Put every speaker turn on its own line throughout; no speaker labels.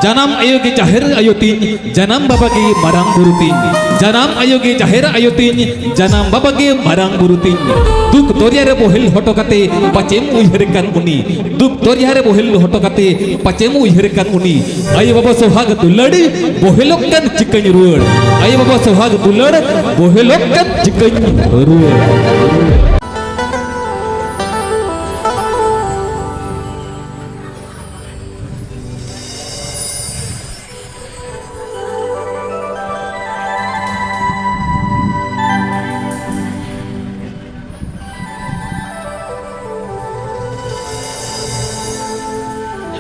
Janam ayo ge jaher ayo tin janam baba ge marang buru tin janam ayo ge jaher ayo tin janam baba ge marang buru tin duk doriya re bohel hoto kate pacem uiherkan uni duk doriya re bohel hoto kate pacem uiherkan uni ayo baba sohag dulad bohelokkan chikan ruad ayo baba sohag dulad bohelokkan chikan ruad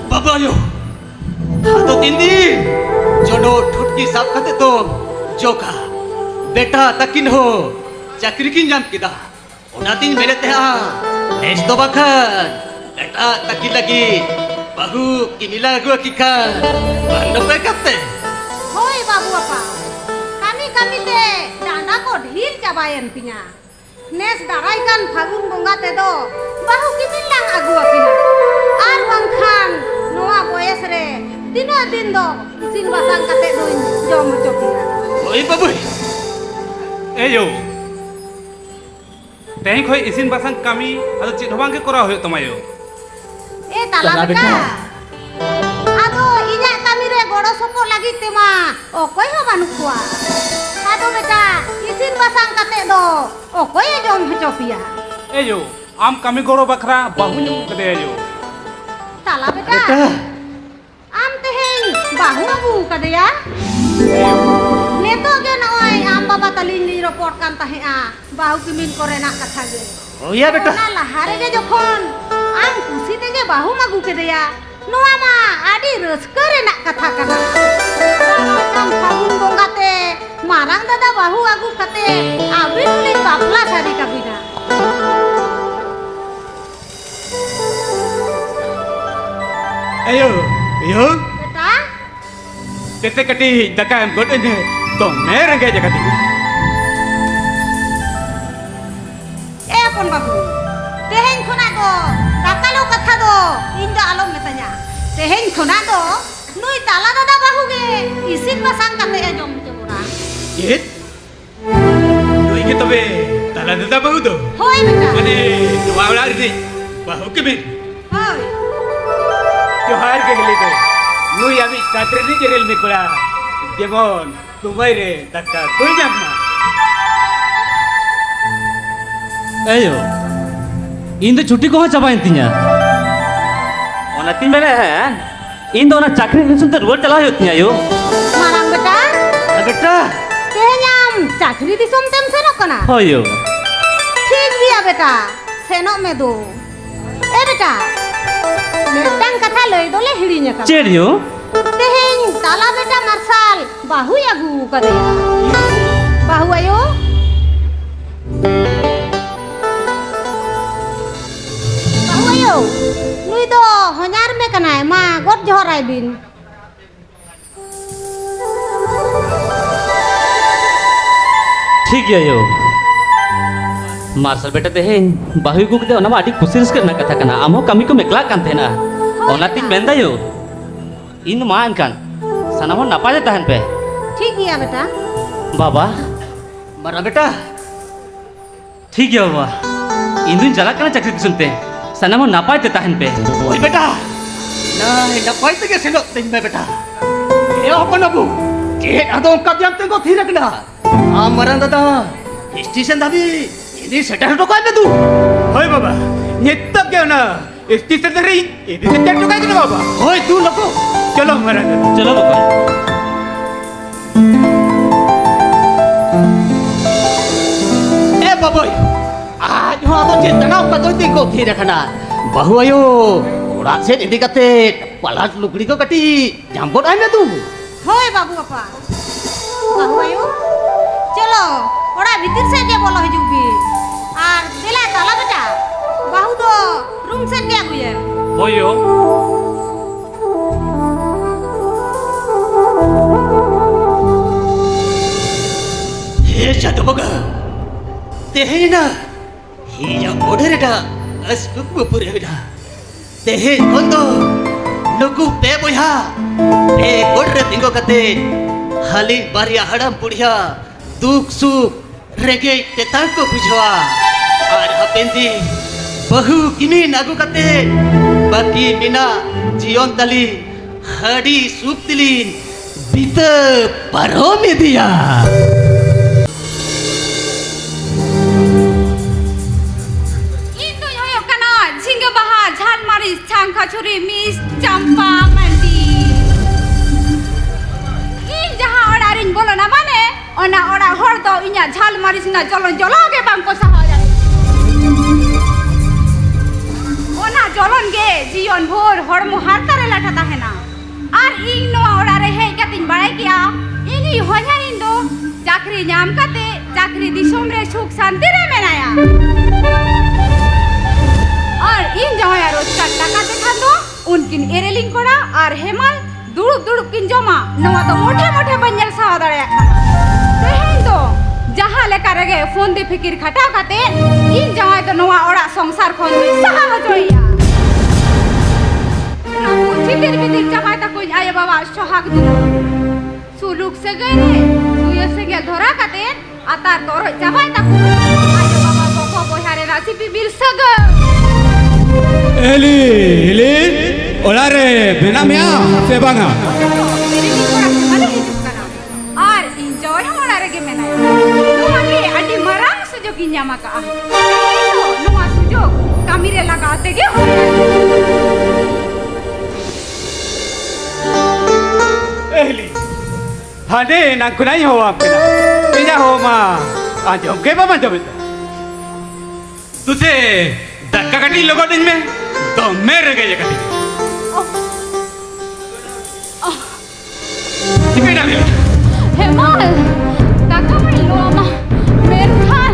Babayo, atau tindi, jodoh ठुटकी साफ करते तो जोका, बेटा तकिन हो, चाकरी किन जाम किदा, उनातिन मेरे तेहा, नेस तो बखन, बेटा तकिन lagi, bahu kinilah gua kikan, bandok पे करते.
होय बाबू अपा kami te dana ko dhir cabayan pinya nes darai kan phagun bonga te do bahu kimilang agu apina ar bangkhan noa boyes re dino din do isin basang kate do jom chopia
Oi baboy,
Eyo, tehing khoi isin basang kami ado chit hobang ke kora hoyo tomayo.
tala beta ado inya kami re godo sopo lagi tema okoy ho manukwa ado beta isin basang kate do okoy jom chopia
Eyo, am kami goro bakra bahu nyum kade ayo.
tala beta am teheng bahu abu kadaya neto ge noy am baba talin ni report kan tahe a bahu kimin korena katha ge
oh iya बेटा,
na lahare ge jokhon am kusi tege bahu magu kedeya noa ma adi raska rena katha kana kam phagun bonga te marang dada bahu agu kate abin uli bapla sari kabina
ayo, ayo,
beta
tete kati dakam god ini, to mereng aja kati.
apon babu teheng khona do dakalo katha do inda alom metanya teheng khona do nui tala dada bahu ge isin basang kate jom chebura
Yet, lu ingat tapi, tala dada bahu tu.
hoy beta
Ane, dua ular ini, bahu kimin.
hoy
Johar ke gili tu, lu yang katri ni jeril mikula, demon, tumai re, takka, tuh jamma.
Ayo, ini cuti kau capain tinya? Ona tin bela hai, ini ona cakri ni sunter luar cala yutnya yo.
marang beta
Beta,
tenyam chakri disom tem senok kana
Oh yo,
ठीक बिया बेटा सेनो में दो ए बेटा नेटंग कथा लई दोले हिड़ीnya का
cer yo.
तेहें ताला बेटा मार्शल बाहु यागु करे बाहु आयो बाहु आयो नुई दो हजार में कनाय मा गोट जोहराय बिन
ठीक है यो. Marcel beta teheng bahu gu kede ona ma adi kusi risker na kata kana amo kami ko mekla kan thena ona tin menda yo in maan kan sanamo napa je tahan pe
ठीक बिया बेटा
baba
mana beta?
ठीक है baba indun jala kana chakri sunte sanamo napa je tahan pe
Oi beta, nah, ina koi tu ke senok tinggal beta. Ini apa nabu? Kit ada ungkap yang tengok tidak kena. Amaran dada, station tadi ini setar tu kau tu. Hoi baba, nyetak kau na? Station tadi ini setar tu kau tu baba. Hoi tu loko, चलो amaran dada.
chalo baba
Baboy, आज वहाँ तो चिंता ungkap tu tengok tidak kena. Bahu ayo, orang set ini kate, palas lukri ko kati, jambot aja tu.
होय बाबू अपा बाबू आयो चलो ओड़ा भीतर से के बोलो हिजुक भी आर देला ताला बेटा बाहु तो रूम से के आगुए
Oh yo,
He jatuh boga, tehe na, he yang bodoh reda, as buku pura reda, tehe kondo, नुकु पे बोया पे गोड़ तिंगो कते हाली बारिया हड़म बुढ़िया दुख सुख रेगे तेतां को बुझवा और हपेंदी बहु किमी नागु कते बाकी बिना जीवन तली हड़ी सुख तिलीन बीत परो में दिया
Indo yoyo kana jingga baha jhan maris changka churi mis champa mandi. In jaha ora ring bolo na mane ona ora hor do inya jhal maris na jolon jologe bangko sahaya. Ona jolon ge jion bhor hormo hartare lata tahena. Ar ing no ora re hei katin barai kia ini hoya indo chakri nyam kate chakri disom re sukh shanti re menaya. और इन जमाया रोज का टाका देखा तो उनकिन एरेलिंग कोड़ा और हेमल दुड़ुब किन जमा नवा तो मोटे बंजल सा दड़े तेहें तो जहाँ लेकर रगे फोन दे फिकिर खटाव काते इन जमाया तो नवा ओड़ा संसार खोल सहा हो जोइया ना कुछ दिर जमाया तो कोई आये बाबा सोहाग दुनो सुलुक से गए रे सुये से गए धोरा काते आतार तोरो जमाया तो आये बाबा कोको बोहारे नासी बिबिर सगा
Eli, olare, benamnya, sebanga.
और इंजॉय होना रगे में ना नुमागे अड़ी मरांग सुजोग इंजामा का तो नुमा सुजोग कामिरे लगाते के हो
Eli, hade na kunai ho apna. Pija ho ma, आज हम के बाबा जब तुझे धक्का कटी लोगों दिन में तो मेरे गए कटी चिकन डाले
हेमल धक्का में लो अम्मा मेरे खान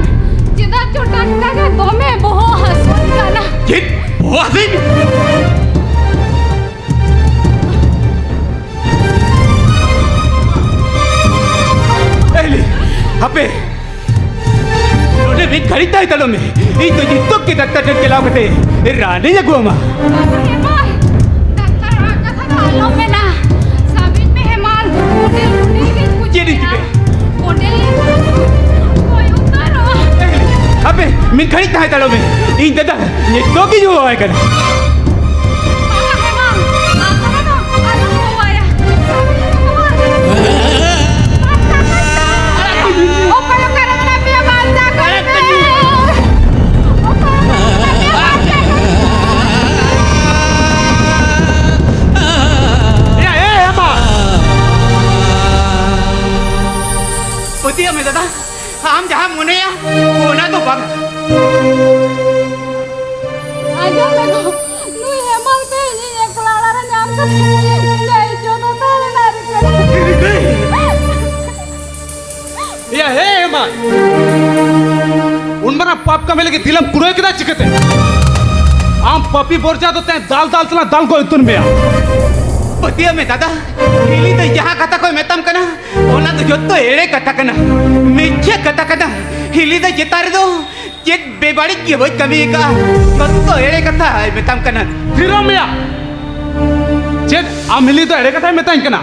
जिदा छोटा का तो मैं बहुत हंसूं जाना
जित बहुत ही एली अबे भी खरीदता है तलो में ये तो जितो के दत्ता टट के लाओ कटे रानी जगुआ मा
हेमल धक्का राका था तालो में ना साबित में हेमल होटल भी कुछ
ये नहीं किपे
होटल कोई उतारो
अबे मैं खरीदता है तलो में ये दादा ये तो की जो है कर हम जहाँ मुने या होना तो बाग
आजो मेको नुई हेमल पे नी एक लाड़ा रे नाम का नहीं जो तो ताले नारी करे
या हे मां उन मना पाप का मेले के दिलम पुरोय किदा चिकते आम पापी बोर जा तो ते दाल चला दाल को इतुन में पतिया में दादा हिली तो यहाँ कथा कोई मेतम कना ओना तो जो तो एड़े कथा कना मिच्छे कथा कना हिली तो जितारे दो ये बेबाड़ी की वही कमी का तो एड़े कथा है मेतम कना फिरो मिया जेट आमिली तो एड़े कथा है मेतम कना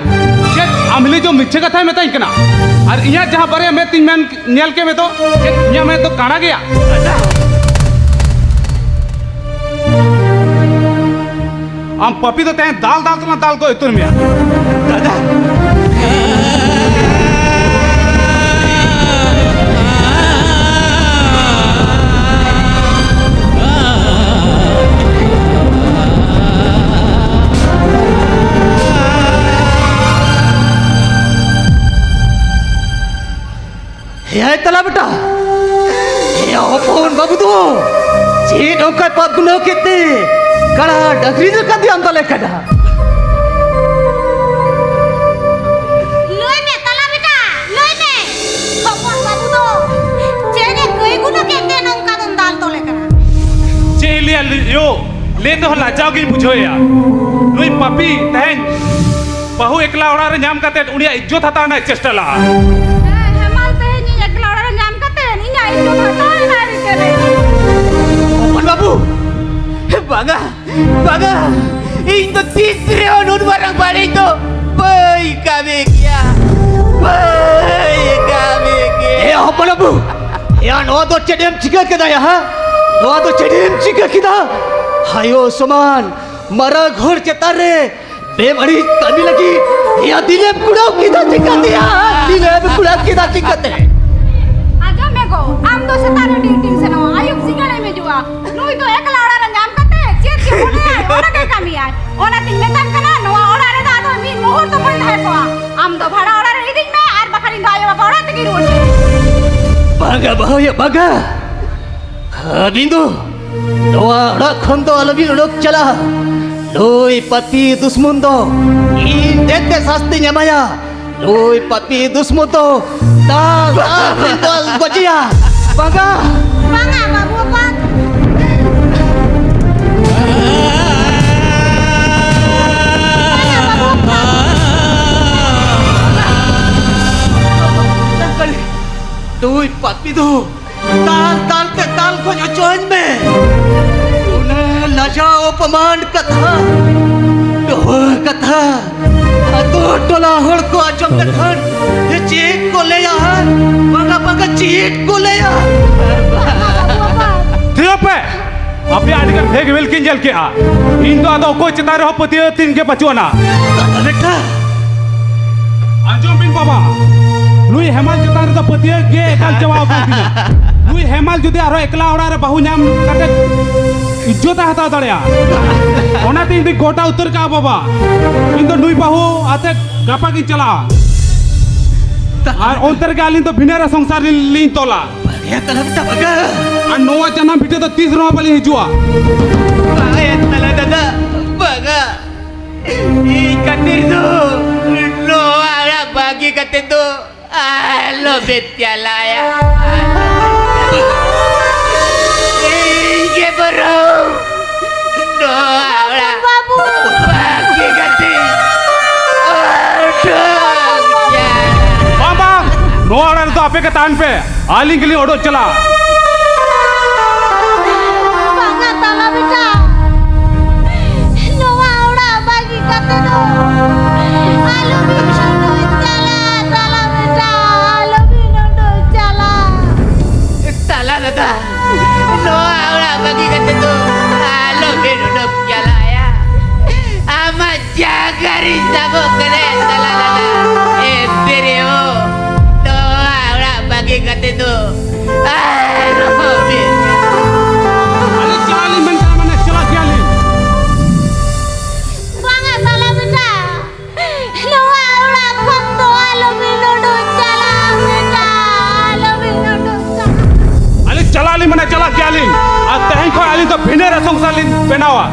जेट आमिली जो मिच्छे कथा है मेतम कना और यहाँ जहाँ बरे में तीन मैन नियल के में तो यहाँ में तो काना गया हम पपी तो तें दाल को इतुन में दादा
हे तला बेटा हे ओपन बाबू तो जे नौका पाप गुनो केते कड़ा डगरी जो कदी अंदर ले कड़ा
लोई में तला बेटा लोई में खबर बाबू तो चेने कोई गुना कहते हैं नौका तुम दाल तो लेकर
चे लिया यो ले तो लाचाओगी बुझो यार लुई पपी तहन बहु एकला ओड़ा रे नाम करते उनिया इज्जत हता ना चेष्टा ला
हेमल ते नी एकला रे नाम करते नी ना इज्जत हता ना रे
ओपन बाबू बागा बागा
इन तो तीसरे और उन बारंग बाड़ी तो बाई कभी किया
ए हपलबु या नो तो चेडेम चिका केदा या नो तो चेडेम चिका केदा हायो समान मरा घोर चेतारे बेमड़ी कमी लगी या दिलेम कुड़ा केदा चिका दिया दिलेम कुड़ा केदा चिका दे
आजा मेको आम तो सेतारे ड्यूटी से नो आयुक सिगड़े में जुआ नुई तो एकला ओड़ा रंजाम कते चेत के बोले आय ओड़ा के कमी आय ओना तिन मेतन कना नोआ ओड़ा रे दा तो मीन मोहर तो कोई है को आम तो भाड़ा ओड़ा रे दिन में आर बखारी दायो बाबा ओड़ा तकी रोज
baga bahaya baga bindu doa oda khondo alabi odok chala loi pati dusmun do in dete sasti nyamaya loi pati dusmun do dal dal bajia baga
banga babu apa
Doi papi do ताल के ताल को जो चोंज में उन्हें लजाओ पमान कथा तो कथा तो टोला होड़ को आजम कथन ये चीट को ले आ मंगा मंगा चीट को ले आ
थियो पे अपने आदिकर भेग वेल किन जल के आ इन तो आदो को चितारे हो पति तीन के बचुना
बेटा
अंजुम बिन बाबा नुई हेमाल चितार तो पति गे एकाल जवाब दिना नुई हेमाल जुदि आरो एकला ओड़ा रे बाहु नाम कते इज्जत हता दड़या ओना तीन दिन गोटा उतर का बाबा इन तो नुई बाहु आते गापा की चला और अंतर के आलिन तो भिनेरा संसार लिन तोला
ये तला बेटा बगा
आ नोवा जना बिटे तो 30 रोमा बली हिजुआ
ये तला दादा बगा
I katir tu no ada bagi katir tu lo betiala ya ke bro no ada
babu
bagi katir
बाबा नोवा ओड़ा तो आपे के तान पे आलिंग के लिए ओडो चला
banga tala beta noa oda bagi kate do alu binondo chala tala beta alu binondo chala
salah nada no ada bagi katir tu lo berudah jala ya amat jaga rindamu kena salah nada tereo no ada bagi katir tu lo
अरे चला मनता मने चला चली
banga tala beta noa oda khondo alu binondo chala beta alu binondo chala
अरे चला ली मने चला चली आ तहई को आली तो भिनेरा संसार लिन पेनावा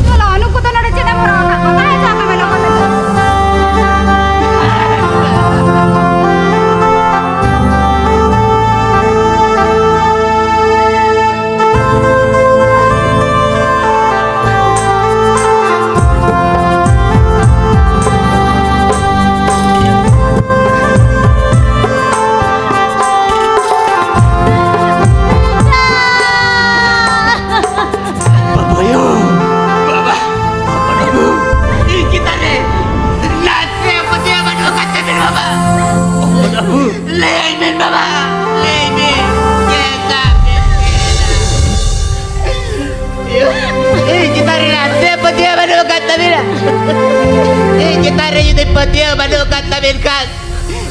Kalau anu kudu nade cedam perang, mana aja kami lakukan itu.
babayo baba babu
kita ni nasi putih apa dua kata bin baba
babu
lain bin baba lain bin jaga kita ni nasi putih apa dua kata bin kita ni jadi putih apa dua kata bin kan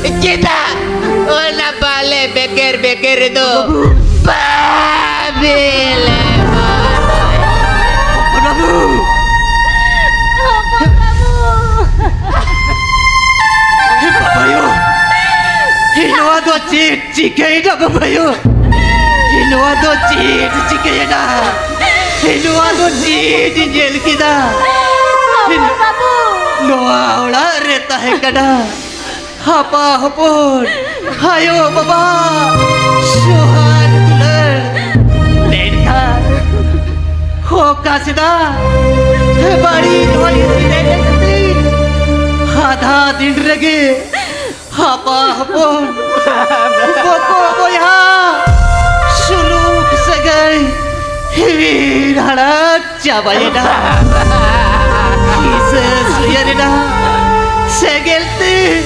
kita ona balik beker itu babil
babu
Apa kamu?
babayo hino ado chit chike da babayo hino ado chit chike da hino ado chit jel kida
Apa kamu?
noa ola reta hai kada Apa hopon, ayo baba, suhan tulen, dengar, hoka sida, bari dhoi sida dekati, आधा दिन रगे, apa hopon, boko boya, suluk segai, hiwir harat cabayeda, kise suyareda. Segelte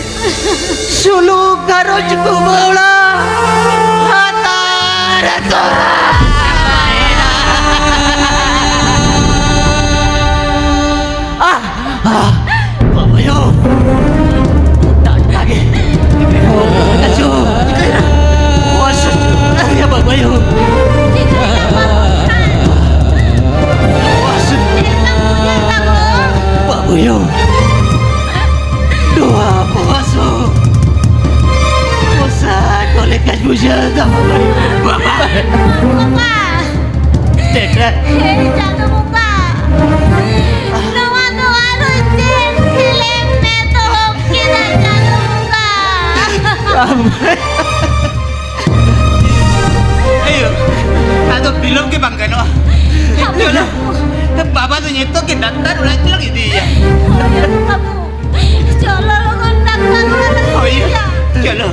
suluk garoj kubola hatar tora babayo tak lagi ajo was ya babayo was babayo doa puasa puasa kolekas bujada baba
Buka.
tidak
Hei, jangan buka. Doa-doa rutin film itu kita jangan buka.
ayo atau film ke bangkano chalo baba tuh nyetok ke daktar ulah bilang gitu ya
Ayo, kamu. Cholo con doctor
oh iya chalo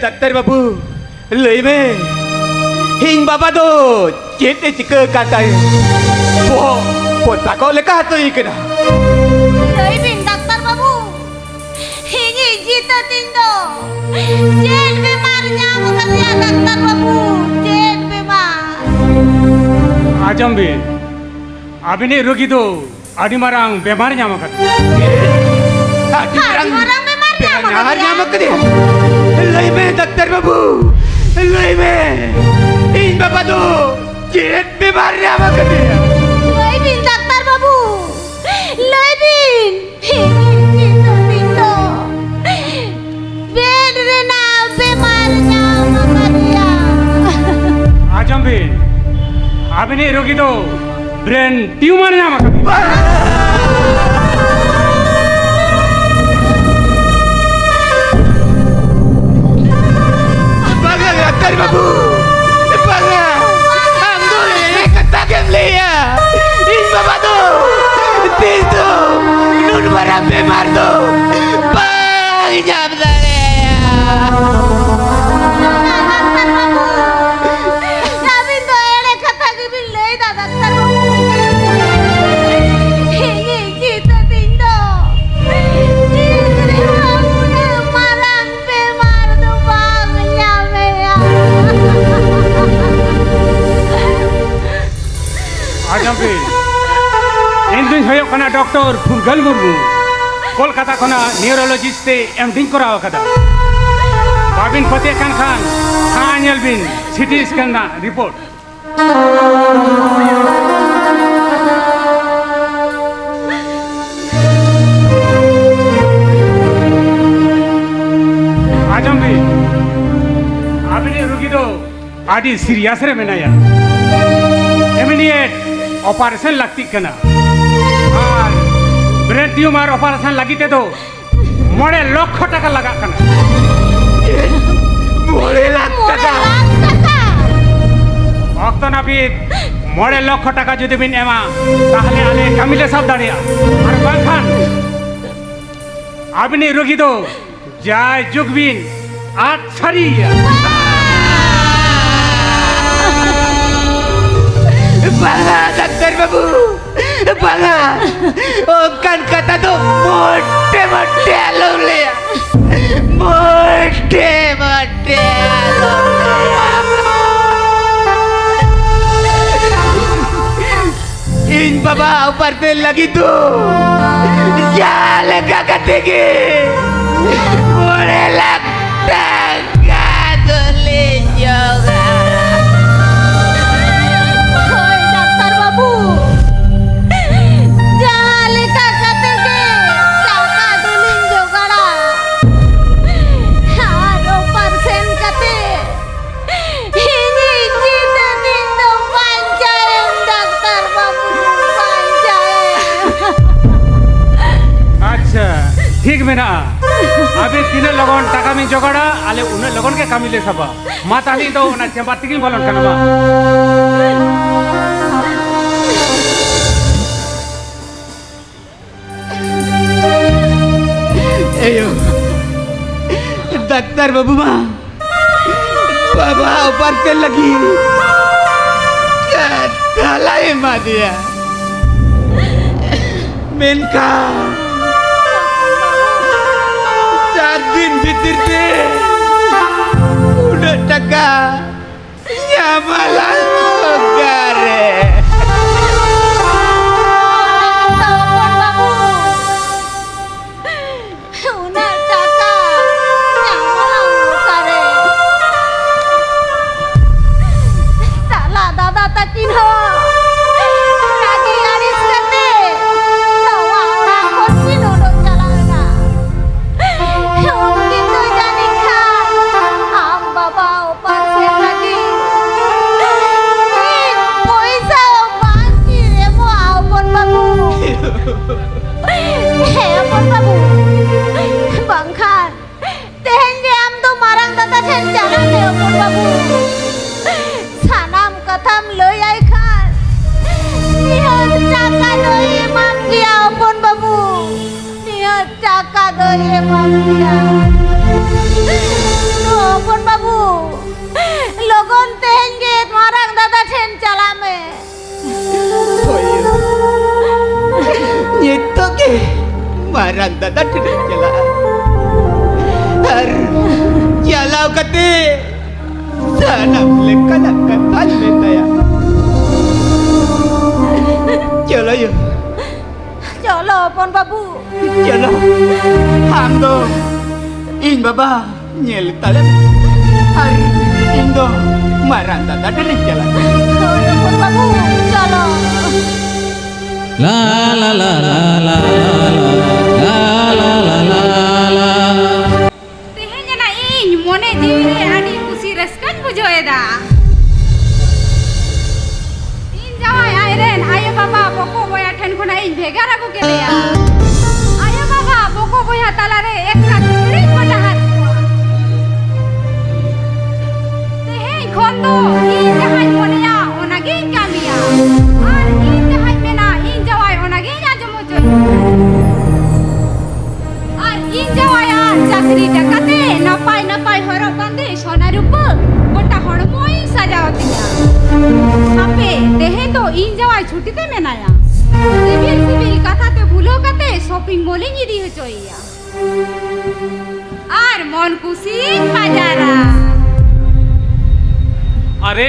doctor বাবু লইবে হিং বাবা দো চেতে চিকে কাটাই po tako leka to ikena
Leibin, Dokter Babu. Hingi jita tindo. Jen bemarnya bukan ya Dokter Babu. Jen bemar.
आजमबीर अभिनय रोगी तो आदि मारांग बेमार ᱧᱟᱢᱟᱠᱟᱫ
Hari orang bemarnya
बेमार ᱧᱟᱢᱟᱠᱟᱫ लइबे डॉक्टर बाबू लइबे इन बाबा दो चेत बेमार ᱧামাকাᱫ
Leibin, Dokter Babu. Leibin. Hingi jita tindo. Ben rena bemarnya bukan ya.
आजमबीर अभिनय रोगी तो ब्रेन ट्यूमर ᱧামাকাᱫ डॉक्टर बाबू बगा हम दो कत्ता के लिया इन बाबा दो तीन दो नून बरा बेमार दो पाग जाम दले
Dokter Babu. Tapi tuh ele kata gibi lei da Dokter Babu. Hingi jita tindo. Diri hamune marang bemar do bang nyame ya.
आजमबीर इन दिन होयो कना डॉक्टर फुरगल मुर्मू कोलकाता कना न्यूरोलॉजिस्ट ते एमडिंग कराव कदा बाबिन फते खान खान खान बिन सिटी स्कैन ना रिपोर्ट आजमबीर अभिनय रोगी तो आदि सीरियस रे मेनाया इमीडिएट ऑपरेशन लगती कना और ब्रेन ट्यूमर ऑपरेशन लगी ते तो मोड़े लक्ष टका लगा कना मोड़े लाख
Mulai
टका
lang kata.
वक्त नापित मोड़े लक्ष टका जुदी बिन एमा ताहले आले कामिले सब दाड़िया और बांखान अभिनय रोगी तो जाय जुग बिन आज छड़िया बंगा डॉक्टर बाबू बंगा ओ कान कथा तो मोटे मोटे लोग लिया मोटे मोटे लोग लिया
इन बाबा ऊपर से लगी तू जाल का कटेगी मुझे लगता गादले जोगा
ओए डाक्टर बाबू जहाँ लिखा कहते के टाका दुलिन जोगड़ा और ऊपर सेन कहते हिनी जीत दिन तो पंचाए डाक्टर बाबू पंचाए
अच्छा ठीक मेना अभी तीन लगन टाका में जोगाड़ा आले उन्हें लगन के कामी ले सबा माताली तो ना चेंबर तिकी बोलन कनबा
एयो डॉक्टर बाबू माँ बाबा ऊपर से लगी ढलाई मार दिया मेनका 4 दिन भीतर से udah taka nyamalan gare
telepon babu una taka nyamalang kare tala dada takin ho lagi aris kate tawa orang kosin udok jalana mungkin tu jani khan am baba upar se lagi paisa banci remo apon babu apon babu bangkhan tehen je am to marang dada then jalane apon babu sanam katham loi ai khan nihat taka doi emam dia apon babu nihat taka doi emam dia apon babu logon tehen ge marang dada then jalame
itu ke marang dada tidak jalan har jalau kate sanam lekanak katan betaya chalo yo
cholo apon babu
chalo ham do in baba nyel talan har indo marang dada tidak jalan
apon babu cholo
La la la la la la la la la la.
Tehenya na ᱤᱧ mone jiwi re adi kusi raskan bujoeda. ᱤᱧ jawai airen ayo baba boko boya then khona ᱤᱧ bhegar agu keleya. Ayo baba boko boya talare ekta churi pajahat. Teheny khon do ᱤᱧ jahan moneya onage ᱤᱧ kamiya. Ar ᱤᱧ jahan mena ᱤᱧ jawai onage ᱤᱧ ajomo choi. R in যাওয়া চাকরি টাকাতে নাপাই নাপাই হরক বান্ধে সোনা রূপ গোটা হড়মই সাজাও দিয়া আপে দেহে তো ইন যাওয়া ছুটিতে মেনায়া সিভিল সিভিল কথাতে ভুলো কাতে শপিং মলে নিদি হচইয়া আর মন খুশি বাজারা
अरे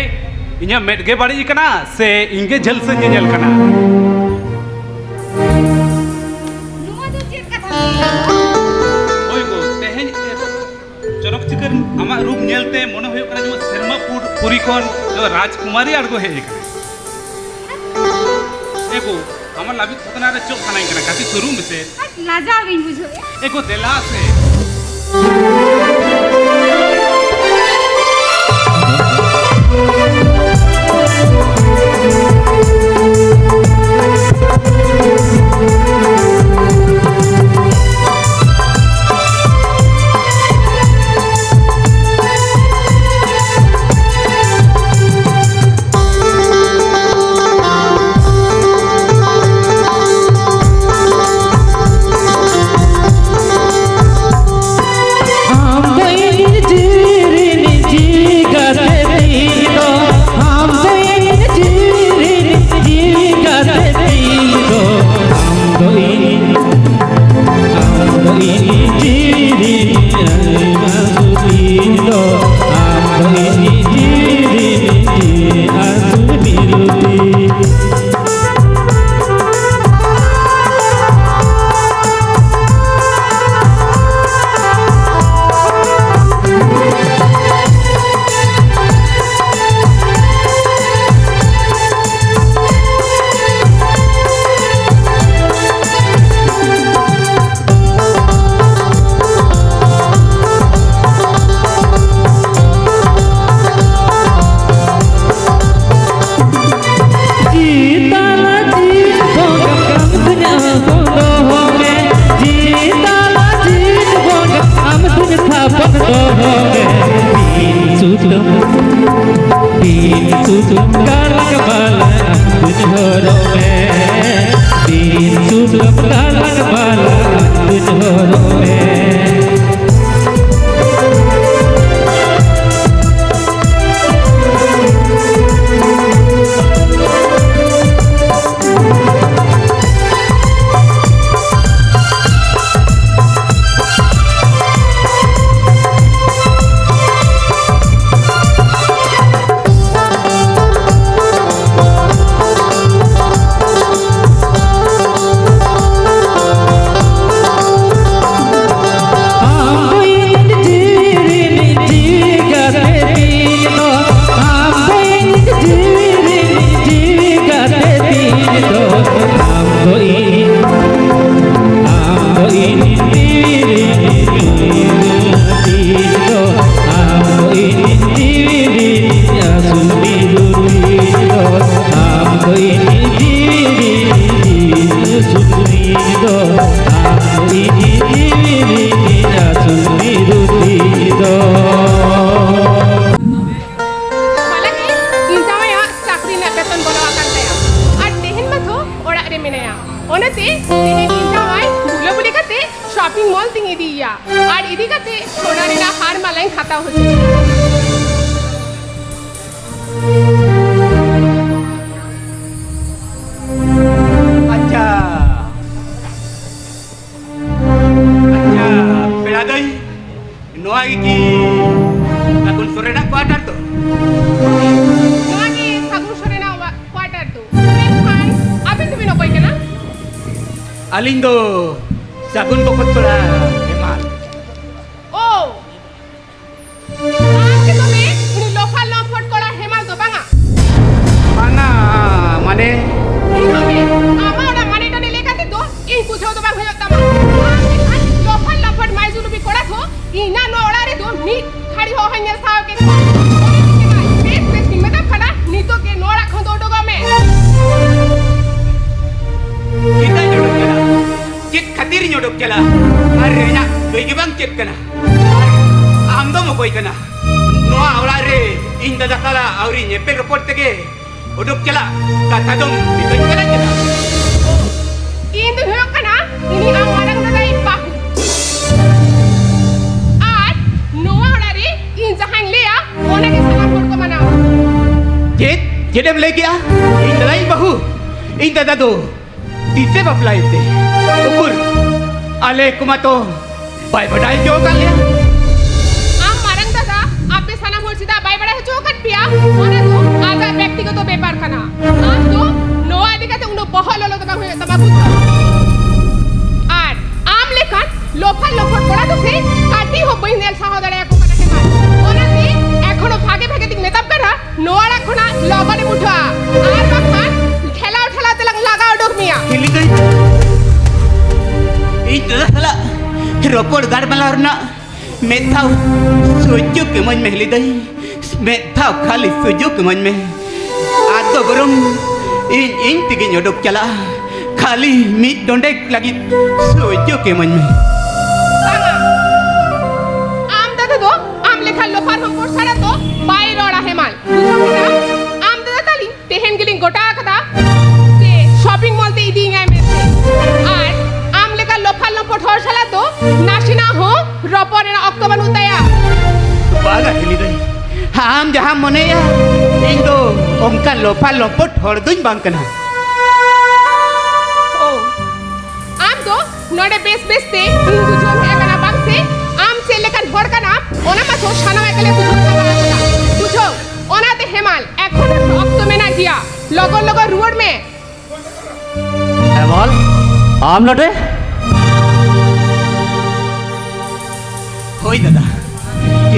इन्हें मेटगे बड़ी कना से इंगे झल से झल कना
नुआ दो चेक कथा
ओय गो तेहेन चरक चिकर आमा रूप नेलते मने होय कना जो शर्मा पुरी कोन जो राजकुमारी अड़गो हे कना एको आमा लाबित खतना रे चोक खानाई कना काती शुरू में से
लाजा गई बुझो
एको देला से
ঝরবে
Malaki, inta maya sakri na beton bolawa kan taya. Ar tehen matho orak re menaya. Onate tehen inta mai bula buli kate shopping mall ting idi ya. Ar idi kate sonare na har malai khata hoche.
अच्छा अच्छा पेड़ा दई नोआ की लाकुन सोरेना quarter तो
Noa ki sagun sore na quarter tu. Kan abin tu bino koi kana?
अलिंदो सागुन बखत पड़ा एमाल
Oh. Ar ke tome uni local lomfort kola hemal do banga.
माना माने
Kami, ama orang mana tadi lekat itu, ini kucing tu bang hayat tama. Lopan lopan mai julu bi korat ho, ina no orang itu ni khari ho hanya sah ke. Bes tinggal tak kena, ni tu ke no orang khondo do game.
kita nyodok kena cit khatir nyodok kena अरे ना कोई के बंग check कना हम तो मोकोई कना no आवला रे इन दादा कला आवरी नेपे रिपोर्ट तके उडुक चला kata dong itu kena kena
Ini tu hayat kena, ini am orang tu dah impahu. Ar no orang ni, ini jangan lea, orang ke sana pun kau mana.
cit cit em lagi ah इन दादा इन बहू इन दादा तो तीसरे बपला इते उकुर आले कुमा तो bye बडाई जो कर लिया
Am marang dada, ape sana pun sida bayi bada chokat pia, orang tu ada व्यक्तिगत व्यापार करना. Am tu no adi kata uno bahal lolo tu bang hayat tama buta. Ar am lekan lopan lopan kora tu se kati ho boy nel sahodara aku kana hemal. Orang ni ekhono bhage bhage tik metab kara no ara khona logane mutha. Ar bakhan khela telang laga dog mia.
हिली गई इन दादा कला रोपोड गाड़ बला और ना मैं था सोचो के मन में हिली गई मैं था खाली सोचो के मन में आज तो बरम इन तिगे nyodok चला खाली मीट डोंडेक लगी सोचो के मन में
Banga. Am dada do, am lekan lopan hompor sara do, bayi rora hemal. Bujo kena, am dada tali tehen giling gota kata, ke shopping mall te idi ngai mete. Ar am lekan lopan lompor thor sala do, nasina ho, ropor na October utaya.
बागा हिली गई हम जहाँ मने या इन दो उनका लोपा लोपट हर दिन बांग कना
Oh. Am do, node bes te, in bujo he kana bang se, am se lekan hor kana, ona ma tho shana ekale bujo kana kata. Bujo, ona te hemal, ekhono October na gya, logo road me.
Hemal आम लटे
होई दादा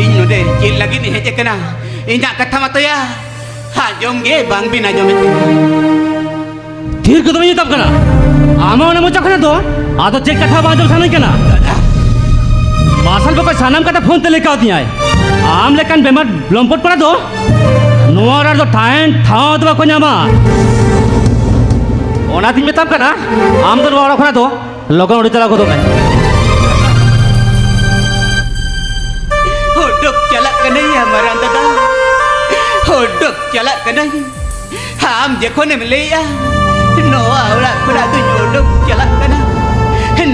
इन नोडे chill लगी नहीं है कना इना कथा मत या हाँ जोंगे बांग भी ना जोमे
ठीक को तुम्हें तब कना आमा उन्हें मुझे कना दो आतो चेक कथा बाजो साने कना
दादा
मार्शल को सानम कटा फोन ते लेके आती है आम लेकिन बेमर ब्लम्पोट पड़ा दो नुआरा दो टाइम था तो को न्यामा ओना दिन में तब कना आम तो नुआरा खना दो लोगों उड़ी चला को दो मैं
hodok jalak kena ya marang dadah hodok jalak kena ham je kone melaya no aula kuna tu hodok jalak kena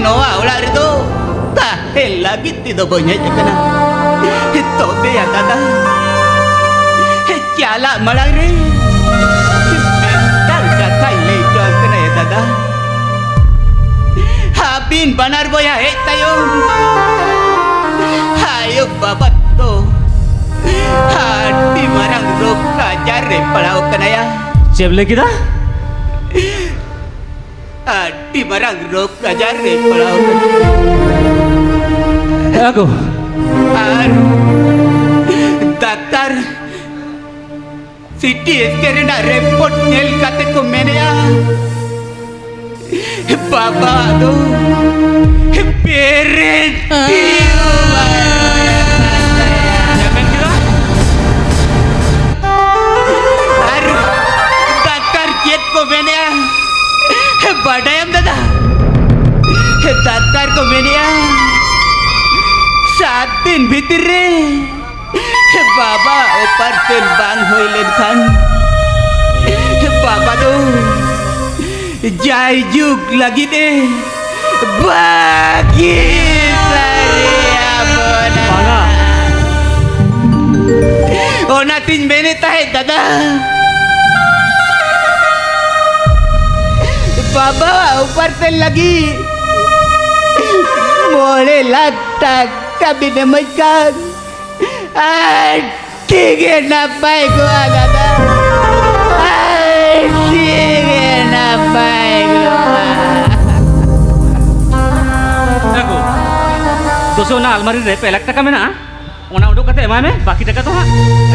no aula itu
lagi tidak banyak kena. Tobe ya dada. Cala malang re. Bentar kata ini kena ya dada. Habin banar boya tayo. Hayo babat to. Hati marang rok kajare palau kena ya.
Cebले kita?
Hati marang rok kajare palau kena.
Aku.
Dokter CT scan na report nel kate ko menaya Baba do parent
Jamin kita?
Aru dokter jet ko menaya badayam dada dokter ko menaya 7 दिन भीतर रे बाबा operation बांग होइलेन खान बाबा दो जाय जुग लगी दे बाकी सारे अपना
Mana?
ओना 3 महीने ताहे दादा बाबा ऑपरेशन लगी मोले लगता kami namakan Tige napay ko agada Tige napay ko
Aku. Dosa na almari re pelak taka mena. Ona uduk kata emane baki taka to ha.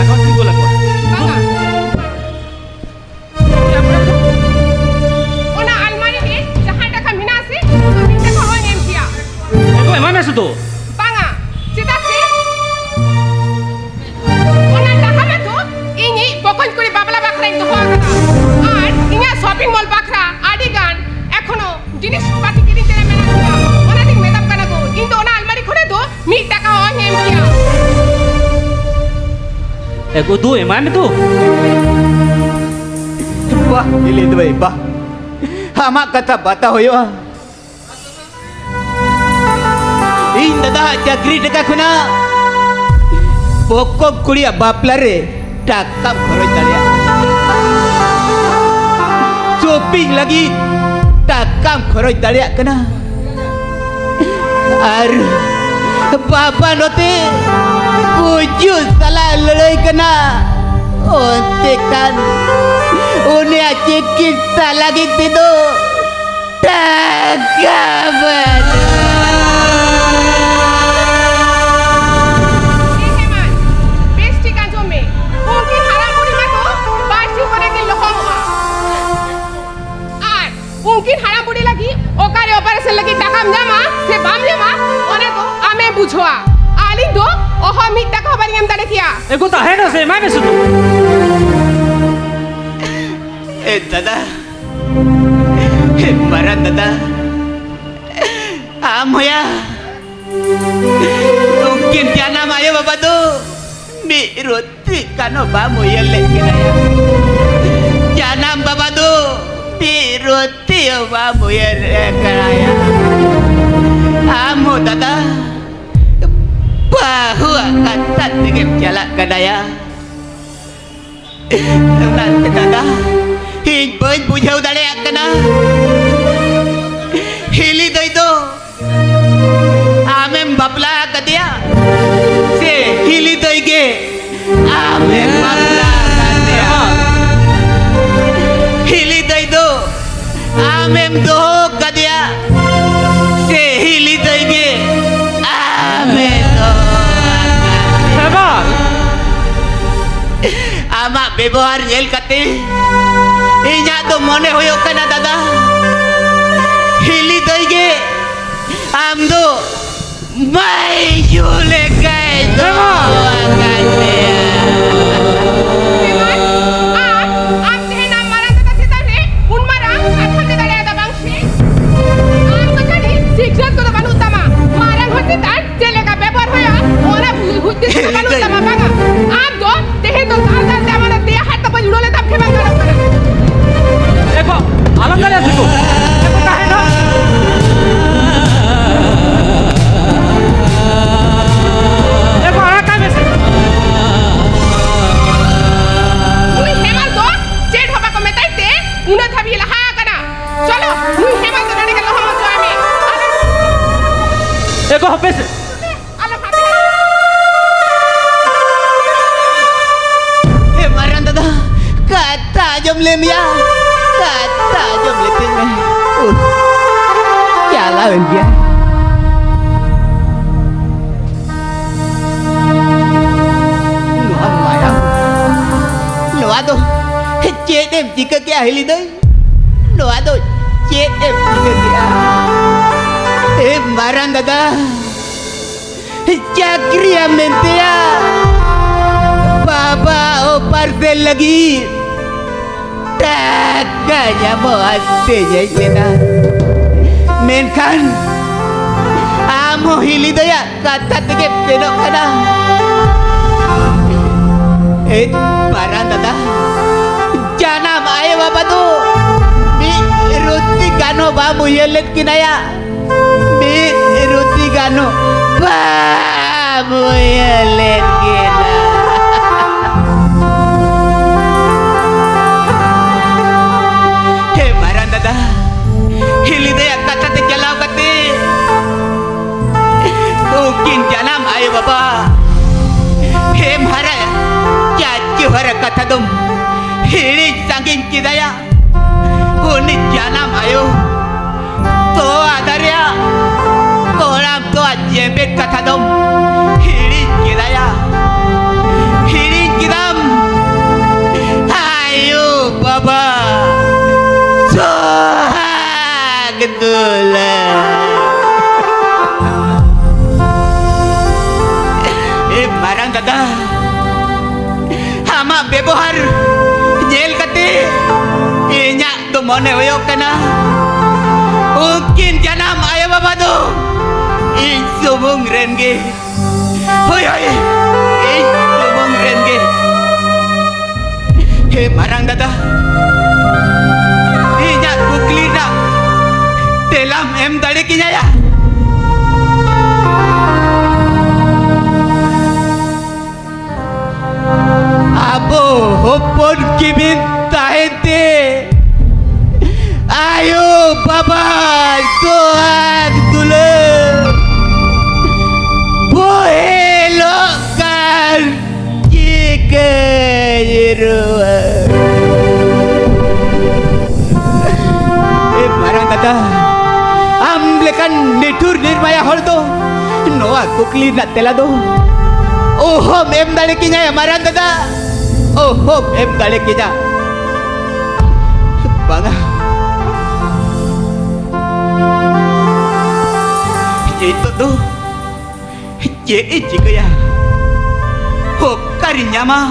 Account ঠিক বলা কর।
বাবা ওনা আলমারি রে যাহা টাকা মিনা আছে তুমি টাকা হয় এম কিয়া
Aku emane sudo.
বাঙা চেতা সে ওনা টাকা মে তো ইনি বকন করে বাবলা বাখরা তো হওয়া কথা আর ইনা শপিং মল বাখরা আডি গান এখনো জিনিস পাতি কিনি তেরে মেনা কিয়া ওনা ঠিক মেদাম কানা গো কিন্তু ওনা আলমারি খুলে তো মি টাকা হয় এম কিয়া
Aku tu emane tu.
Wah ini tu baik bah Hamak kata bata hoyo In dada chakri taka kuna Pokok kuliah bapla re Takam koroi talia Shopping lagi Takam koroi talia kena Ar Papa note Uju salah lelai kena Ontekan Unia cikit salah gitu tu Takam
হেমান বেশ ঠিক আছো মে উনকি হারাম বুড়ি মা তো বাসি করে কে লকম আর উনকি হারাম বুড়ি লাগি ওকারে অপারেশন লাগি টাকা জামা সে বাম জামা ওনে তো আমি বুঝোয়া আলি তো ওহ মি টাকা হবারি এম দাঁড়ে কিয়া
Aku tak hendak saya emane sudo.
Dada Maran dada Amo ya Mungkin jana maya bapa tu Mi roti kano bamu ya lek kena ya Janam bapa tu Mi roti bamu ya lek kena ya Amo dada Bahu akan tak dengan jalak kena ya Nanti dada Hing bơi bùi heo đã lẹ cái na Hili đây to Amem bapla ka dia Se hili đây ke Amem bapla ka dia Hili đây to Amem doho ka dia Se hili đây ke Amem doho
Hebat.
Ama ব্যবহার nyel kate Inya to mone hoyo kana dada Hili doige Am do Mai jule kai do akate
হেমান আর আম তেহে নাম Marang দাদা চেতা রে উন Marang আঠান দে দাঁড়ে দা বাংশি আম তো জানি শিক্ষক তো বানু তামা মারাং হতে তার জেলেগা ব্যবহার হয়া ওরা হুতে বানু তামা বাঙা আম তো তেহে তো তার তার জামানা দিয়ে হাত পা জুড়লে তাপ খেবাং কারণ কারণ
Eko, alam kali asiku. Aku tak hendak. देखो हपे से
Alam hape.
He maran dada. Kata jom lem ya. Kata jom letin me. Jalan dia. Nuam mayam. Nuado. Chết em chỉ có cái hili đấy. Nuado. Chết em chỉ có cái. Maran dada. Chakriya mentea. Baba o parcel lagi. Takanya mau hatinya jena. Menkan. Amo hili daya kata tegep tenok kana. Maran dada. Janam aye baba tu. Mi roti kano bamu yelet kinaya. Mi roti kano bamu yelet kina. He maran dada. Hili daya kata te jalau kate. Mungkin janam aye baba. He mara caci hara kata dum. Hili sangin kidaya. Uni janam ayo. To adarya. Kolam to jembet kata dum. Hili kidaya. Hili kidam. Ayo baba. Gedula. Marang dada. Hama bebohar nyel kate. Inya tu mone oyok kana. Mungkin janam ayah baba tu. In subung renge. Hoi hoi. In subung renge. He marang dada. Inya bukli na. Telam em dade kinya ya. Abo hopon kibin tahente. Ayo baba Tuhan dulu. Boleh lokan jika jeruah. Marang dada. Amlekan nitur nirmaya hol tu. Noah kukli nak tela tu. Oh em dale kinya ya marang dada. Oh em dale kinya. Bangga. Itu tu. Jadi jika ya. Karinya mah.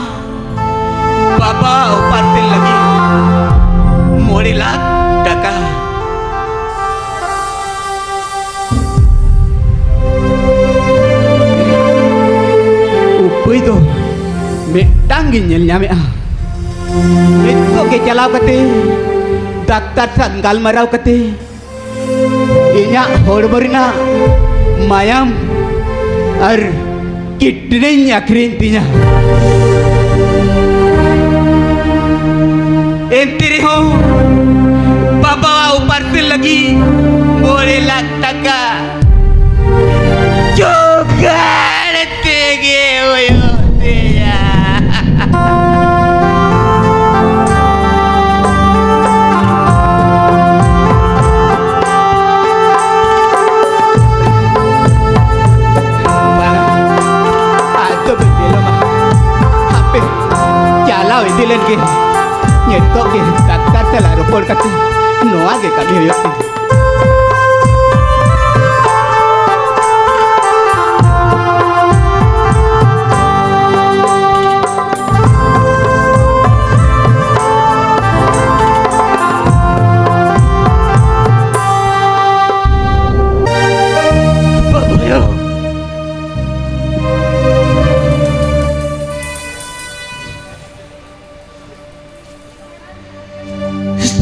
Baba partil lagi. Morilat daka. Upay tu. Metangin nyelnya me ah. Itu ke jalau kate. Daktar sanggal marau kate. Inya hormarina mayam ar kidney nyakrin tinya. Entiri ho baba upartil lagi boleh lataka juga tege oyo tinya. Dilen ke nyetok ke daktar telah report kata no age kami hoyok.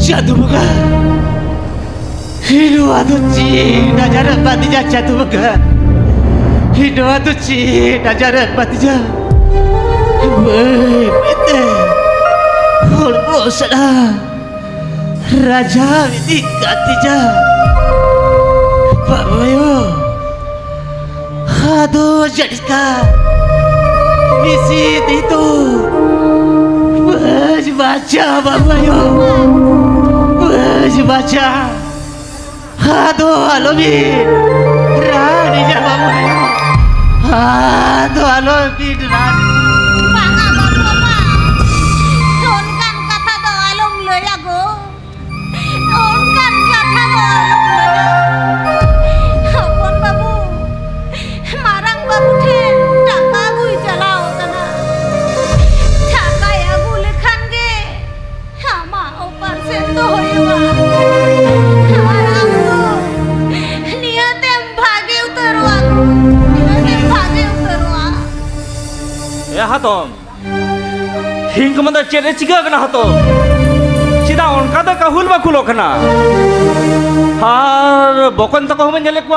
Jatuh buka. Hidup atuh cina jarak batija jatuh buka. Hidup atuh cina jarak batija. Woi, bete. Horbo salah. Raja ini katija. Pak Boyo. jadikan visit itu. Baca babu ayo, baca. Aduh alobi, rani ja babu ayo. Aduh alobi rani.
Banga babu apa? Onkan kata do along loya go. Onkan kata do along loya. Apon babu, marang babu the taka gui jalao kana. Taka ya gu lekhan ge, hama opar sendo hoyewa. Haramku, niyatem bhage utarwa. Niyatem bhage utarwa.
ए हातम हिंग मंदा चेरे चिका कना हातम चिदा उनका the काहुल बाकुलो कना हार बकन तक हम जले को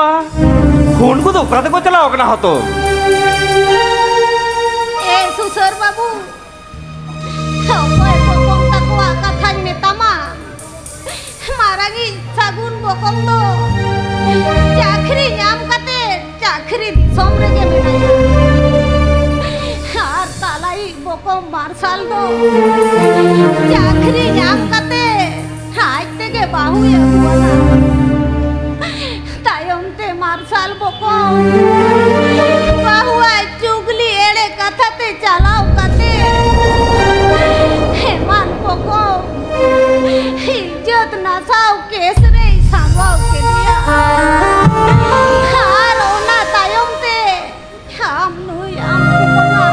खून को तो उकरा को चलाओ कना हातम
ए सुसर बाबू sampai bokong takwa kathan metama maragi sagun bokong do chakri nyam kate chakri disom rege menaya har talai bokong marsal do chakri nyam kate haj tege bahu ya buana tayom te marsal bokong bahu ay chugli ere kathate chalao kate heman bokong इज्जत नसाओ केसरे सांगवाओ के लिया हार ओना तायम ते हम नुई आम कुपना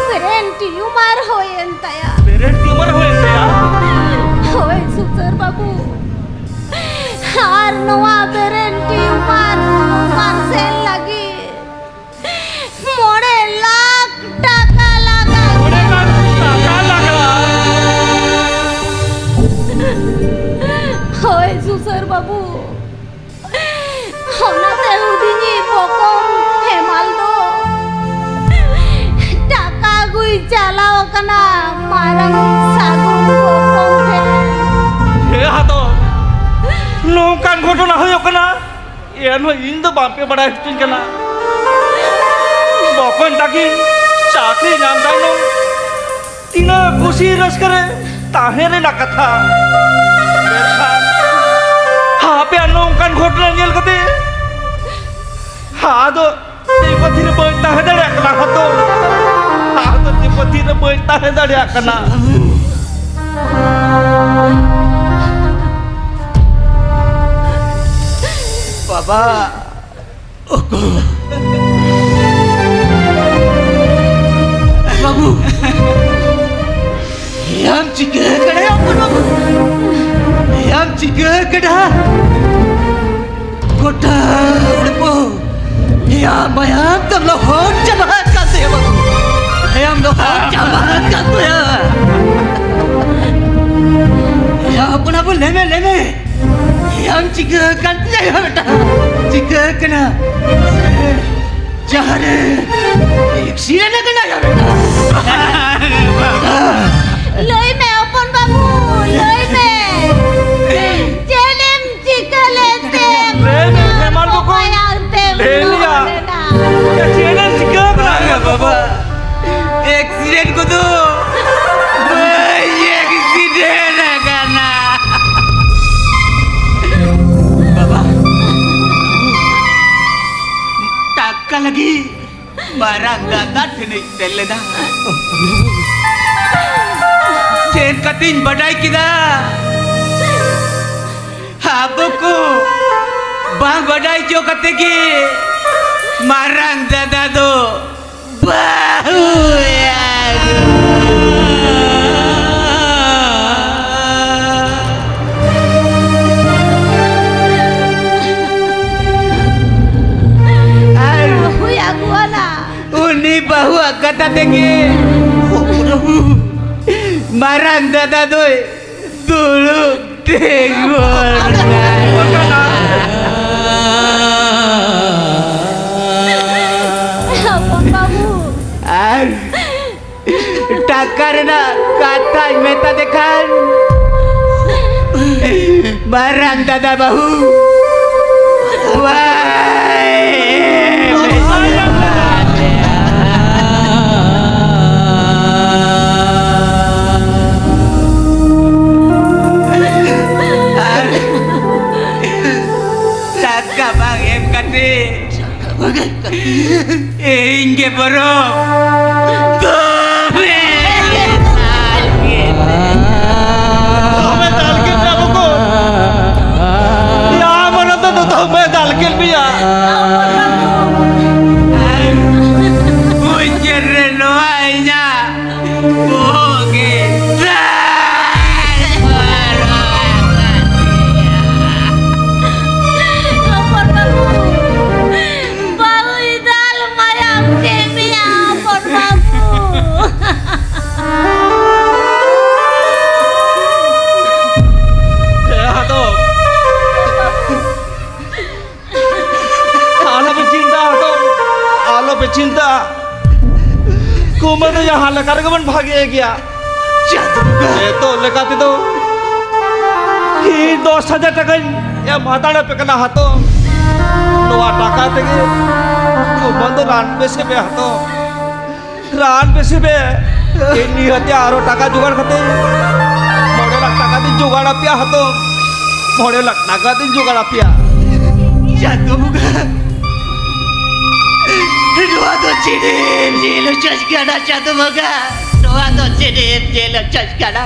brain tumour होयन तया
मेरे ट्यूमर होए या
होय सुसर बाबू हार नवा ब्रेन ट्यूमर पार्सल लगी मोड़े लाख टाका लगा
ओरे का टाका लगला
होय सुसर बाबू होनाते उदिनी बकम हेमाल दो टाका गुई चालाओ कना मारंग सागुन बकम थे
हे हातो नौकान घटना होयो कना एनो इन दो बापे बड़ा हिस्टिन कना बकन ताकि चाकरी नाम दाइनो तीना खुशी रस करे ताहेरे ना कथा बेरखा हापे नौकान घटना नेल कते हादो तिपथिर बइता हे दड़े कना हातो हादो तिपथिर बइता हे दड़े कना
Baba, babu, yang jika kada apa babu, yang jika kada, kota lepo, yang bayang tam lohon jabat kata ya babu, yang lohon jabat kata ya, yang apa nak leme leme. Yang jika kan ya beta jika kena jahare accident na kena ya beta
लई में अपन बाबू लई में जेलेम चिकलेते
ले हेमाल बको ले लिया ये चेले सिका
Bangga baba accident ko tu accident na kana baba taka lagi barang dadat ni telena sen katin badai kida habuku bang badai jo kate ki marang dada do bahu ya
bahu ya gua na
uni bahu kata tegi marang dada do dulu tegol
अपन बाबू
আর টাকার না কথা মেতা দেখান barang dada bahu wah kate. Inge borok. Dome dalgin.
हमें दालकिल ना बुको या मन तो हमें दालकिल भी या
Mujer noanya. Boge.
Ampun babu. Bau idal mayam kimia ampun babu.
ya तो आलो पे चिंता कुमार तो यहाँ लगा के बन भागे गया ये तो लगाते तो ही 10,000 টাকা या माताड़ा पे कना हाथो नोआ टाका तेगे कुमार तो रान पे से बे इन्हीं हत्या आरो टाका जुगाड़ करते मोड़े लाख टाका दिन जुगाड़ पिया हाथो मोड़े लाख टाका दिन जुगाड़ पिया
Jatuhga. Dua to cidim jelo chaskana jatuhga. Dua to cidim jelo chaskana.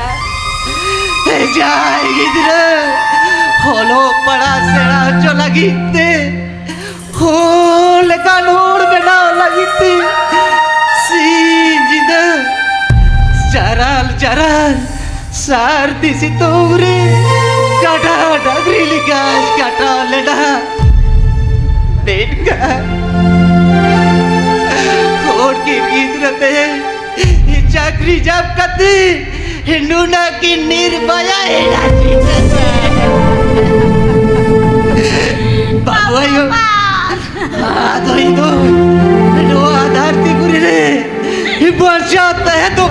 Jai gidra. Holo pada sera jo lagite. Hol kanur bena lagite. Si jida. Jaral. Sarti si tumre. Kata dagri ligas kata leda. Denga. Khod ki gidrate. Chakri jab kati. Nuna ki nirbaya heraji. Babu ayo. Aduh itu. Doa dharti puri re. Barsata hai to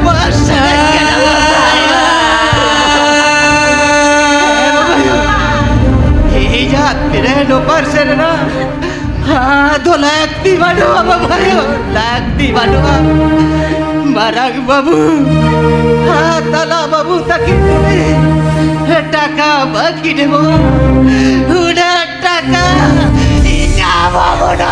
no parcere na do lagti badua babayo lagti badua marag babu tala babu takitore taka baki debo uda taka ina babu na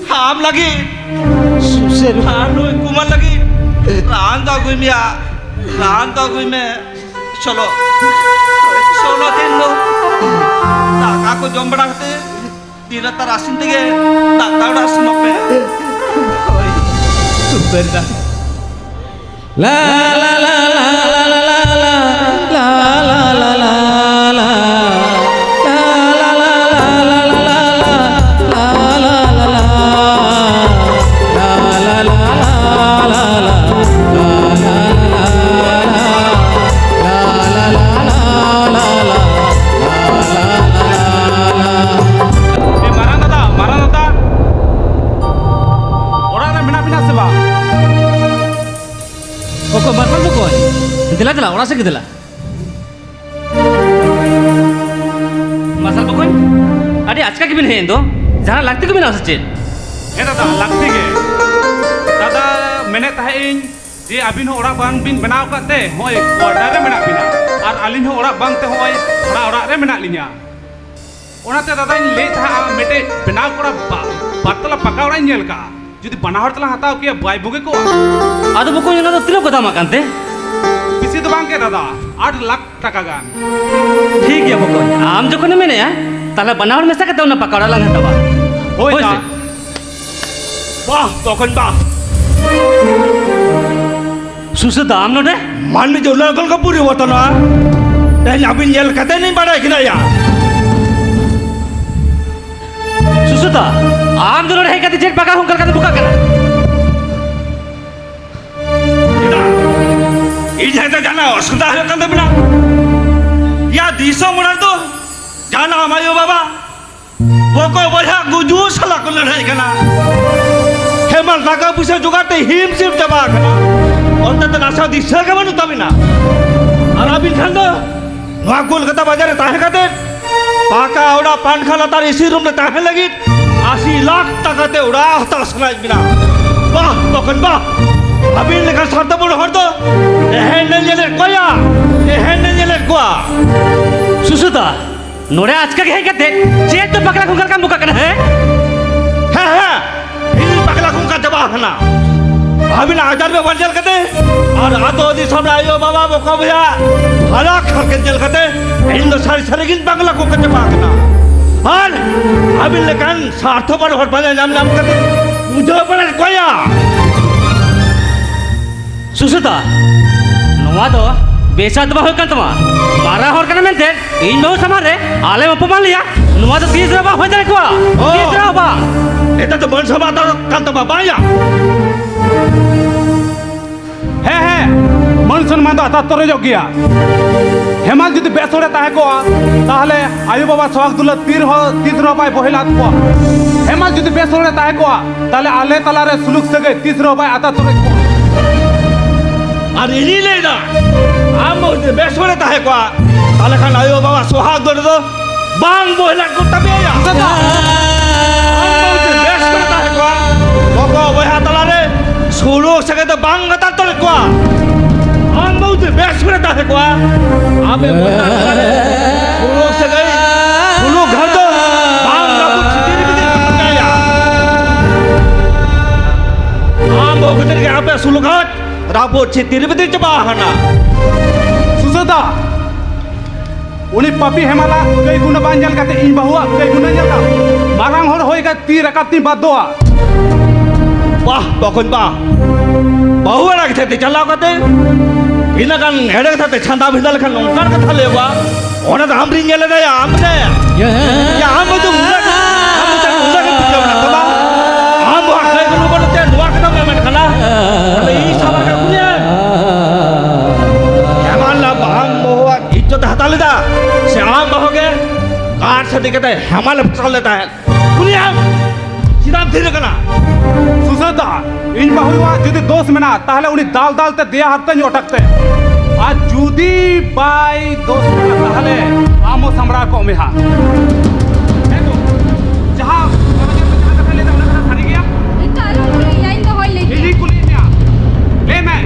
ham lagi susah anu kuman lagi ranta gue me chalo din lo taka ko jom bada hate dina tar asin tige taka udah semape
super dah
La la la la la la la la la la la la
Dila orang sakit dila. Masal pokoknya. Adi aja kibin hendo. Jangan lagti kibin asal.
दादा लगती है दादा मैंने तहें जे अबिन हो orang bang bin बनाव करते होय order रे मेना बिना और अलिन हो orang bang ते होय थोड़ा orang रे मेना लिया ओनाते दादा इन ले था मेटे बनाव कोड़ा बातला पका ओड़ा नेल का जुदी बनाहर तला हताव किया बाय बुगे को
आदो बको ना तो तिलो कथा माकानते
बिसी तो बांग के दादा 8 लाख टाका गान
ठीक है बको आम जो कोने मेने ताला बनावर में सकते ना पकाड़ा लंग हतवा
होय ता
वाह तोकन बा
सुसदा आम नोडे
मान जो लगल का पूरी वतन तहन अबिन येल कते नहीं बड़ा कि या
सुसदा आम जो है कते जेट पका हूं कर बुका करा
इधर तो जाना असुदा है कंदे बिना या दिसो मुना तो जाना हमायो बाबा वो को बढ़िया गुजू सला को लड़ाई करना हेमल नाका पुसे जुगाते हिम सिर्फ जमा करना और तो नासा दिशा के मनु तबिना और अभी ठंडो नवा कोलकाता बाजार ताहे काते पाका ओड़ा पान खाला तार इसी रूम में ताहे लगी 80 लाख टका ते उड़ा हता सलाज बिना वाह तोकन वाह अभी लेकर साथ बोल हर दो एहन नहीं जले कोया एहन नहीं जले कोआ
सुसदा नोरे आज का है कते जेट तो पकड़ा हूं कर बुका करा है
इन पकला कुम का जवाब ना अभी ना 1000 में वन जल कते और आतो दी सब आयो बाबा बको भैया हला खर के जल कते इन दो सारी सारी गिन पकला कुम का जवाब ना और अभी लेकिन सार्थो पर हट बने नाम नाम कते मुझे पर कोया
सुसदा नोवा दो बेसात बा होकन तमा मारा हर कना मेनते इन बहु समारे आले अपमान लिया नोवा तो 30 रबा हो जाए को 30 रबा
एता तो बन सभा तो काल तो बाया
है मन सम्मान तो आता तोरे जो गया हेमाल जुदी बेसोरे ताहे को ताहले आयु बाबा सोहाग दुला 30 रबाय बहिलात को हेमाल जुदी बेसोरे ताहे को ताहले आले तलारे सुलुक सगे 30 रबाय आता तोरे को
और इनी लेना आम बहुत बेसोरे ताहे को ताले खान आयो बाबा सोहाग दुला तो बांग बहिला को तबेया बेसोरे ताहे को बको बहा तलारे सुलुक सगे तो बांग गता तोरे को आम बहुत बेसोरे ताहे को आमे सुलुक सगे सुलुक घर तो बांग ना कुछ चिर भी गया आम बहुत के यहाँ पे सुलुक राबो चिर भी चबाहना
सुसदा उनी पपी हेमाला कई गुना बांजल काते इन बहुआ कई गुना जलता मारांग हर होएगा 3 रकाती बादोआ
वाह तखन वाह बहु रखते थे चलाओ कते इना कान हेडे थे छंदा भिदल खान नोंकार कथा लेवा ओना तो हम रिंगेले दे हमने या हम तो मुला हम तो मुला के पियो ना तबा हम वो कई गुना बोलते दुआ कदम में मन खाना अरे ई साबर का कुने हेमान ला हम बहुआ इज्जत हटा लेता से आम बहोगे कार से दिखते हेमाल फसल लेता है कुने सीधा धीरे करना
सुसदा इन बहुआ जुदी दोस्त मेना ताहले उनी दाल दाल ते दिया हत्ते ओटकते आज जुदी बाई दोस्त मेना ताहले आमो समरा को मेहा देखो जहां कथा लेता उन्हें कथा सारी गया
इतारो रे याइन तो होई ले
इली कुली में ले मैं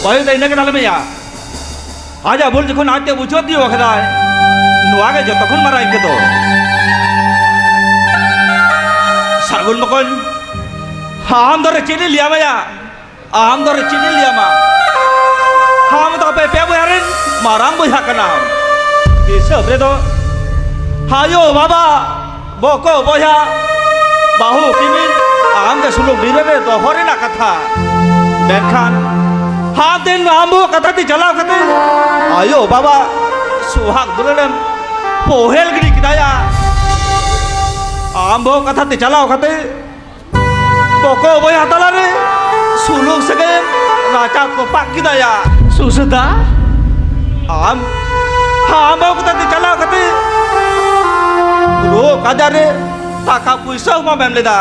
bahaya dah nak dalam ya. Aja boleh jekon ate bucot dia wakda. Nuaga jatuh kon marai ke tu. Sagun makon. Ham dor cini liya ya. Ham dor cini liya ma. Ham tu apa pe buharin marang buha kena. Bisa betul. Hayo baba. Boko buha. Bahu kimin. Ham ke suluk diri be dohori nak kata. Berkan. Hatin ambo kata ti jala kata. Ayo baba suhag dulem पोहेल गिरी किदाया आम बो कथा ते चलाओ खाते Poco बोय हतला रे सुलुक सगे राचा को पाक किदाया सुसदा आम बो कथा ते चलाओ खाते रो काजारे ताका पुइसा मा बेम लेदा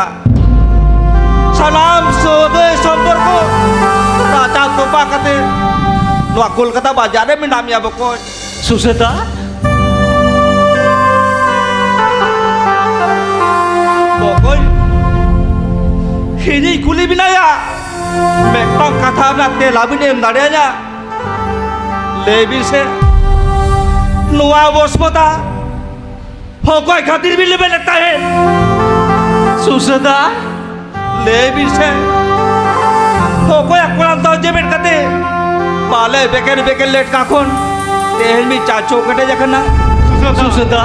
salam sobe sombor ko raca ko paak kate no Kolkata bazare minam ya bokoj suseda bokoj ini kuli binaya metong kata nate labin em dadenya lebih se nuwa bosmota pokoj khatir bi lebe legta hai suseda lebih se pokoj akuran tau jebet kate pale beker let kakon tehel mi chacho kate jakana suseda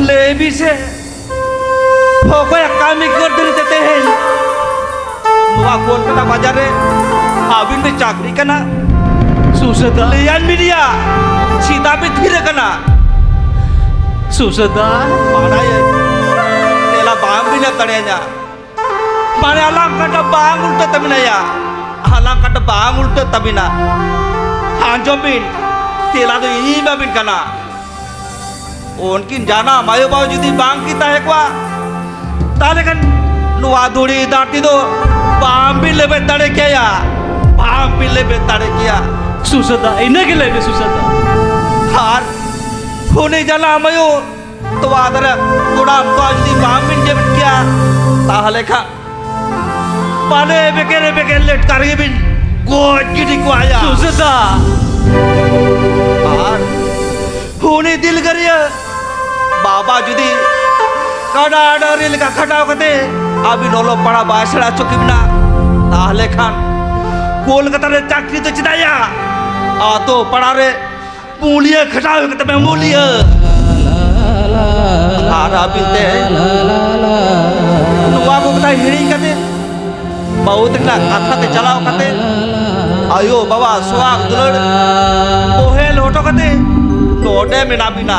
lebih se pokoj kami kor diri tehel nuwa Kolkata bazare abin be chakri kana suseda lian media sita be thire kana suseda mana ye tela bam bi na tadenya mana alam kata bang ulta tabina ya alam kata bang ulta tabina anjomin tela do ini babin kana unkin jana mayo bau judi bang kita hai kwa tale kan nuwa duri dati do bam bi lebe tade kya ya bam bi lebe tade kya susada ine ke lebe susada har khone jana mayo to adara toda to judi bam bi lebe kya tahale kha pane beker let karge bin god gidi ko aya susada har khone dil kariya baba judi kada adoril ka khatao kate abi nolo pada basara chokibna tahale khan Kolkata re chakri to chidaya ato pada re muliya khatao kate me muliya ara binte nuwa ko kata hiri kate बहुत ना कथा ते चलाओ कते आयो बाबा सुहाग दुलड़ पोहे लोटो कते नोटे मिना बिना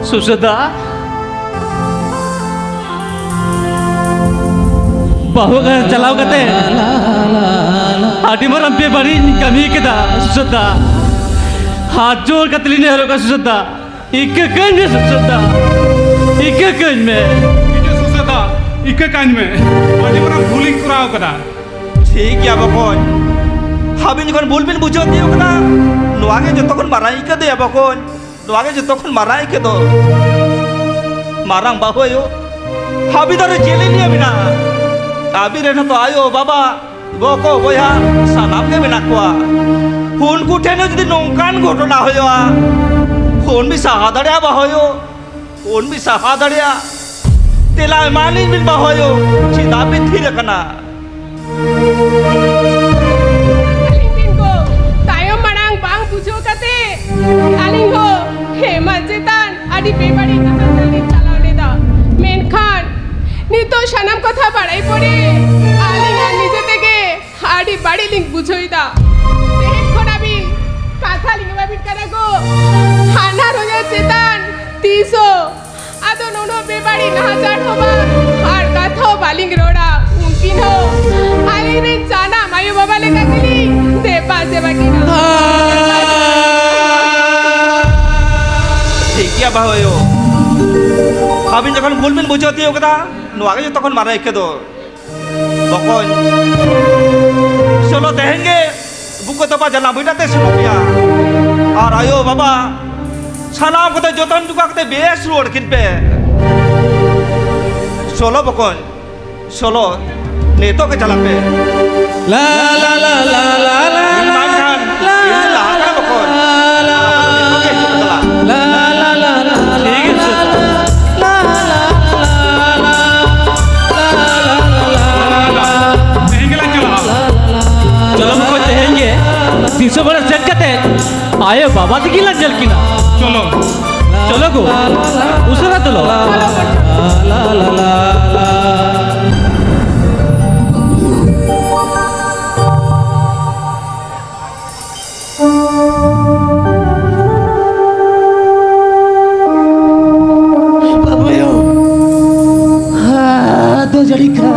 सुसदा बहु का चलाओ कते आदि मरम पे बड़ी कमी केदा सुसदा हाथ जोड़ कतली ने हरो का सुसदा एक कन में सुसदा एक कन में
इके कांज में आदि मरा भूलिंग कराओ कदा
ठीक या बकोन हाबिन जखन भूलबिन बुझो दियो कदा नोआगे जतखन माराई के दे बकोन नोआगे जतखन माराई के दो मारांग बाहोयो हाबि दरे जेले निया बिना आबि रे तो आयो बाबा बको बोया सानाम के बिना कोआ फोन कुठेनो जदि नोंकान घटना होयो फोन भी साहा दड़या बाहोयो फोन भी साहा दड़या तेला मानी बिन बाहोयो चिता भी थी रखना
aling din ko tayo marang bang pujo kate aling ho hemal chetan adi bebari kata dalin chalao leda menkhan nito sanam kotha barai pore aling ar nije teke adi bari ling bujhoi da tehek khonabi katha ling babin kana go hana roja chetan tiso ado nono bebari nahachar hoba har katho baling roda mungkin ho aling re jana mayo baba le kakili depa seba kina
ठीक या बाहोयो हाबिन जखन भूलबिन बुझो दियो कदा नोआगे जो तखन माराई के दो बकोन चलो देखेंगे बुको तो जला बुइटाते सुनो पिया और आयो बाबा सानाम को जोतन जुका के बेस रोड किन पे सोलो बकोन सोलो नेतो के चला पे
ला ला ला ला ला ला
इमरान खान ये लागा बकोन
ला ला ला ला
ठीक है सर
चलो मुझको कहेंगे 300 बड़ा सेट करते आए बाबा की गिला जल की ना
चलो
चलो को उसरा चलो
जड़ी का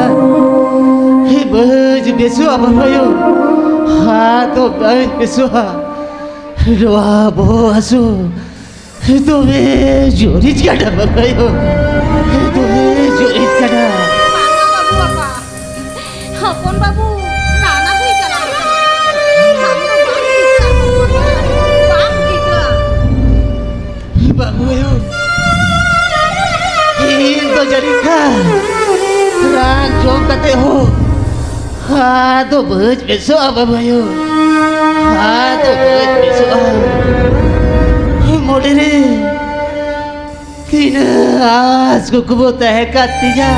हे बज बेसु अब भयो हाँ तो बज बेसु हा रोआ बो हसो तो वे जोरी जड़ा भयो तो वे जोरी जड़ा
बांगा बाबू अपा हपन बाबू नाना कोई चला हम तो बाम जीता
बाबू यो इन तो जड़ी का राग जो कते हो हाँ तो बज बेसो अब भयो हाँ तो बज बेसो मोड़े रे तीन आज को कुबोता है कातिया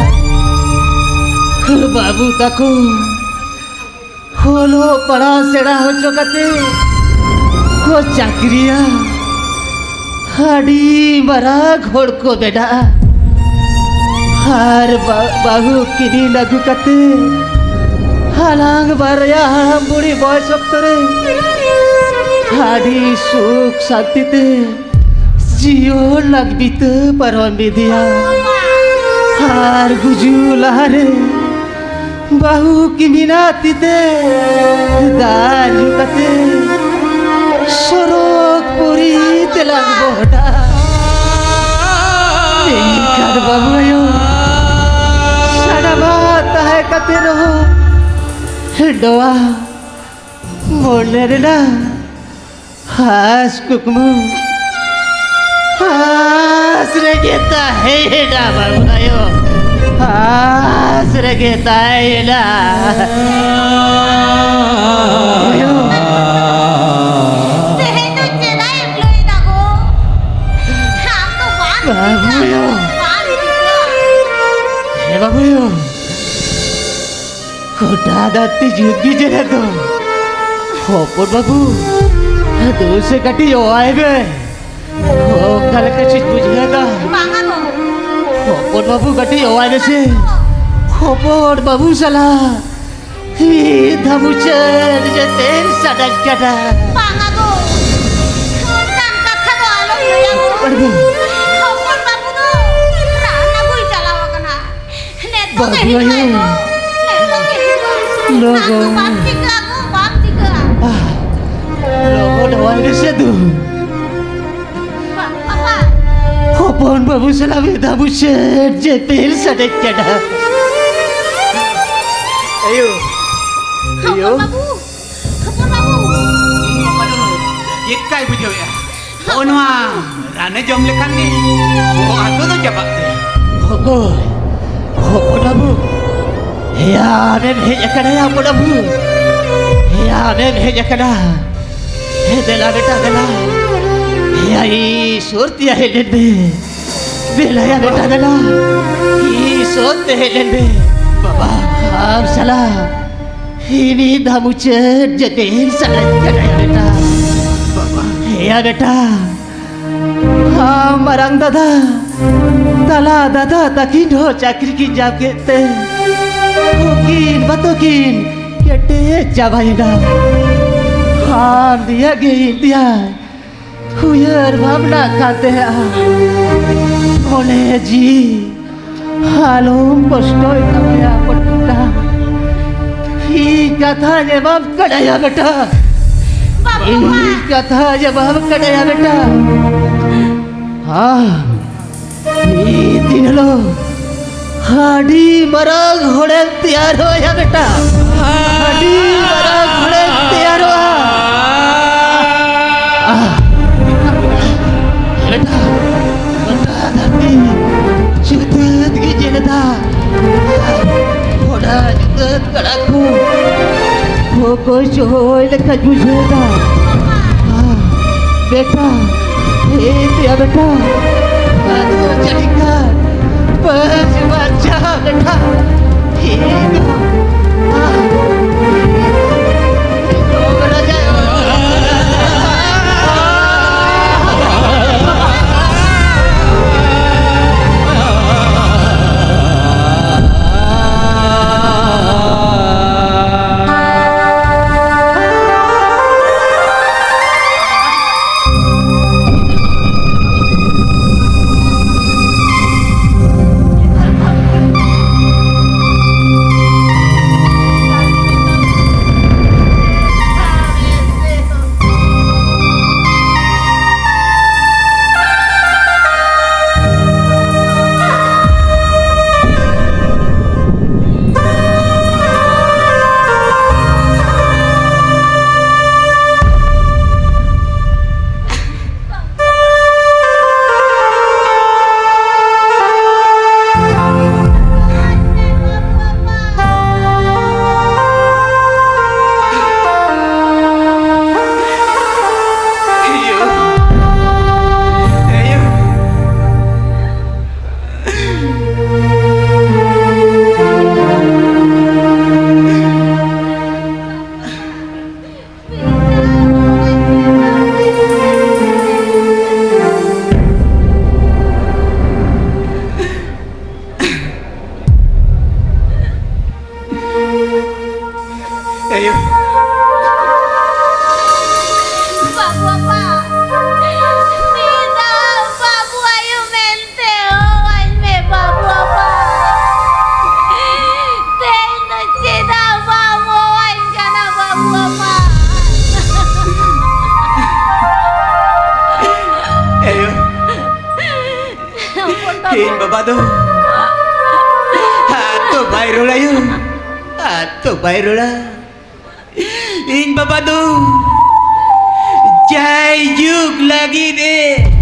बाबू ताको होलो पड़ा सेड़ा हो चुकते को चाकरिया हाडी मरा घोड़ को बेटा हार बाहू किनी लगू कते हालांग बारया बुढ़ी बॉयस रे हाडी सुख शांति ते जियो लगबित परम विधिया हार गुजू लहरे बाहू की मिनाती ते दालू कते सरोक पुरी तेलांग बोटा कर बाबू यो सारा बात है कते रहो डोआ मोड़ने रे ना हास कुकमू हास रे गेता है ना बाबू यो हास रे गेता है ना
तेहे तो चेदा एम्प्लॉय दागो हम तो
बाबू यो
बाम जीता
हे बाबू यो कोटा दाती जुगी जरा तो होपुर बाबू दूर से कटी हो आए बे हो कल का चीज बुझेगा
बांगा को
होपुर बाबू कटी हो आए से होपुर बाबू सला ही धमुचर जे तेल सडक कटा
बांगा को कान कथा को आलो लिया को
पड़बो
हपन बाबू तो राना कोई चलावा कना ने तो
बाबू
कहीं
आयो।
ने तो कहीं
लोगो।
बाम जीता
लोगो ढवाल से दू
पापा
होपुर बाबू सला वे धमुचर जे तेल सडक कटा ayo ayo
हपन बाबू
ये काय बुझो या ओनवा राने जम लेखान नी वो आतो तो जबाब दे
होपुर होपुर बाबू या ने भेज कड़ा या होपुर बाबू या ने भेज कड़ा हे देला बेटा देला या ई सुरतिया है लेबे बेला या बेटा देला ई सोते है लेबे बाबा आप सला ini dhamucet jadi sangat kaya beta ya beta marang dada tala dada takindo chakri ki jab kete hukin batokin kete jabaina ham dia dia huyar bhamna kate ole ji halom postoi tamaya potta ही कथा जवाब कड़ाया बेटा ही कथा जवाब कड़ाया बेटा हाँ ये दिन लो हाडी मरा घोड़े तैयार हो या बेटा हाडी मरा घोड़े तैयार हो बेटा बेटा धरती शुद्ध की जनता घोड़ा जुगत कड़ाकू वो कोई चोय लेखा बुझेगा बेटा हे तेरा बेटा बादो चढ़िका बस बच्चा बेटा हे Bayrola yun. Ato bayrola. Ing baba do. Jai juk lagi deh.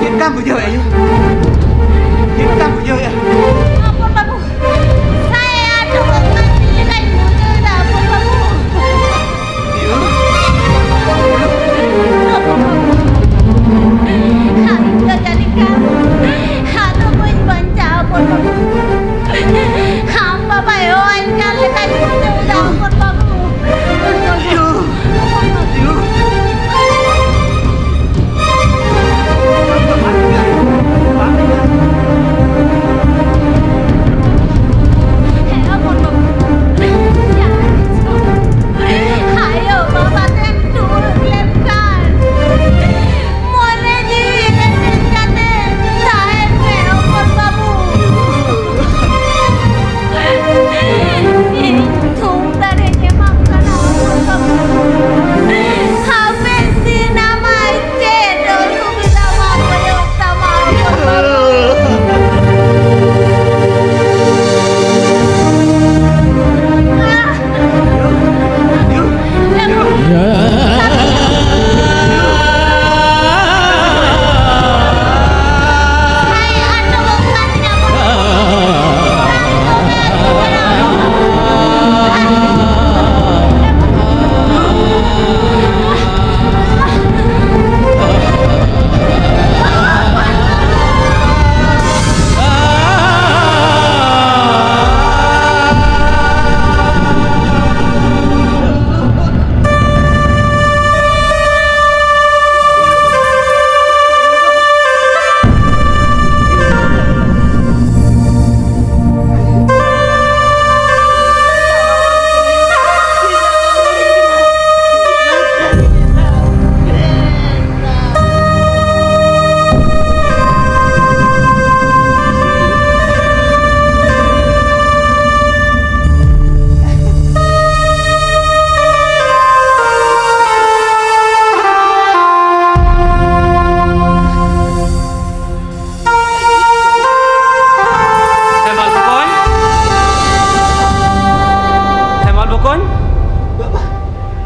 Kita punya ayo. Kita punya ya.
Ampun Babu, saya doang mati kayak gitu dah, ampun Babu. Kita jadikan, aku pun baca ampun Babu. Hamba bayo anjal kayak gitu dah, ampun Babu. Ayo Bapak tentu lemkan. Mone ji jate tae me ampun Babu. Tung tare je makan ampun Babu. Habis di nama je dulu bisa makan sama ampun Babu.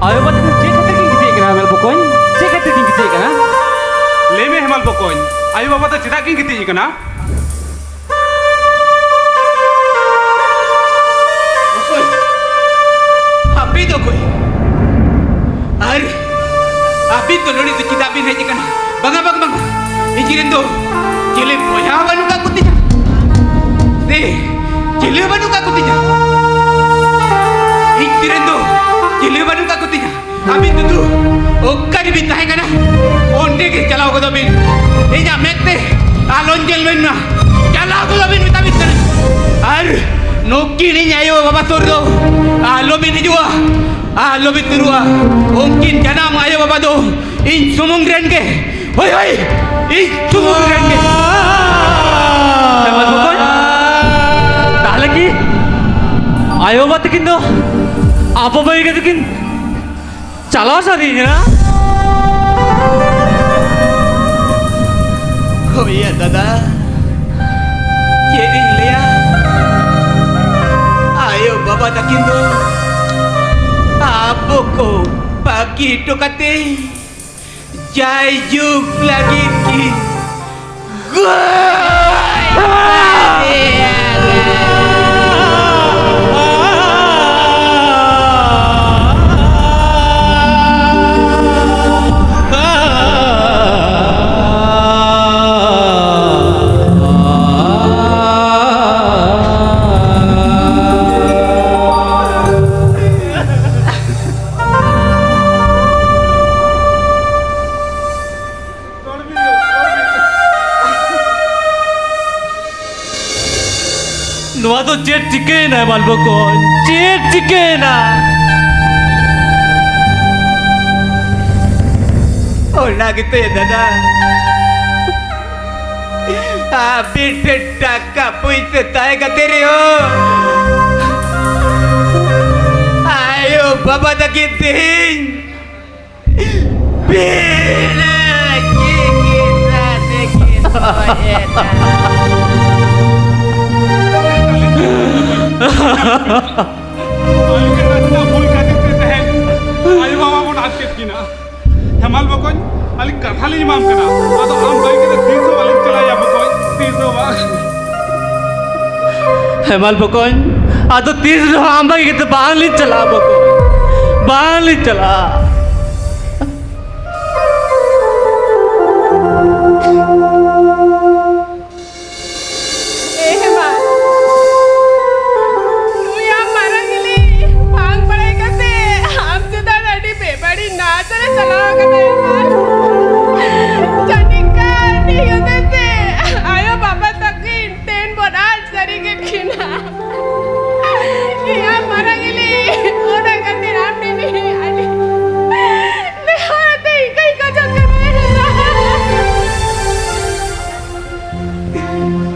Ayo buat cek kata king kita kena mel pokon. Cek kata king kita kena.
लेमे Hemal बकोन आयु बाबा तो चिता किन किती कना
Api to koy. Are. Api to lori to kita bin heje kana. Banga bang bang. Ijiren do. Jile boya banu ka kuti. De. Jile banu ka kuti. Ijiren do. Jile banu ka kuti. Api to tu. Okkari bin tahe kana. Onde ke chalao ko do bin. Eja mette. Alon jel bin na. Chalao ko do bin vitamit kana. Are. Nokki ni nyayo baba tordo. Alo bin jua. Alo bin turua. Mungkin janam ayo baba do. In sumung ren ke. Hoi hoi. In sumung ren ke.
Hemat pokon. Tak lagi. Ayo buat kin do. Apa baik itu kin? Calo sari na.
Oh iya dada. Jadi Lea. Ayo baba takin do. abo ko pagi to kate jai juk lagi ki
ᱱᱚᱣᱟ ᱫᱚ ᱪᱮᱫ ᱪᱤᱠᱟᱹᱭᱮᱱᱟ ᱦᱮᱢᱟᱞ ᱵᱚᱠᱚᱧ ᱪᱮᱫ ᱪᱤᱠᱟᱹᱭᱮᱱᱟ
ona gitu ya dada habis taka puite tae kateri ho ayo baba dakitin bila kita dekita
भूल खातिर तहन आयो बाबा को नाच के किना हेमाल बकोन अली कथाली माम कना आदो आम गई के 300 वाली चला या बकोन 300 बा
हेमाल बकोन आदो 30 आंबा के बांगली चला बको बांगली चला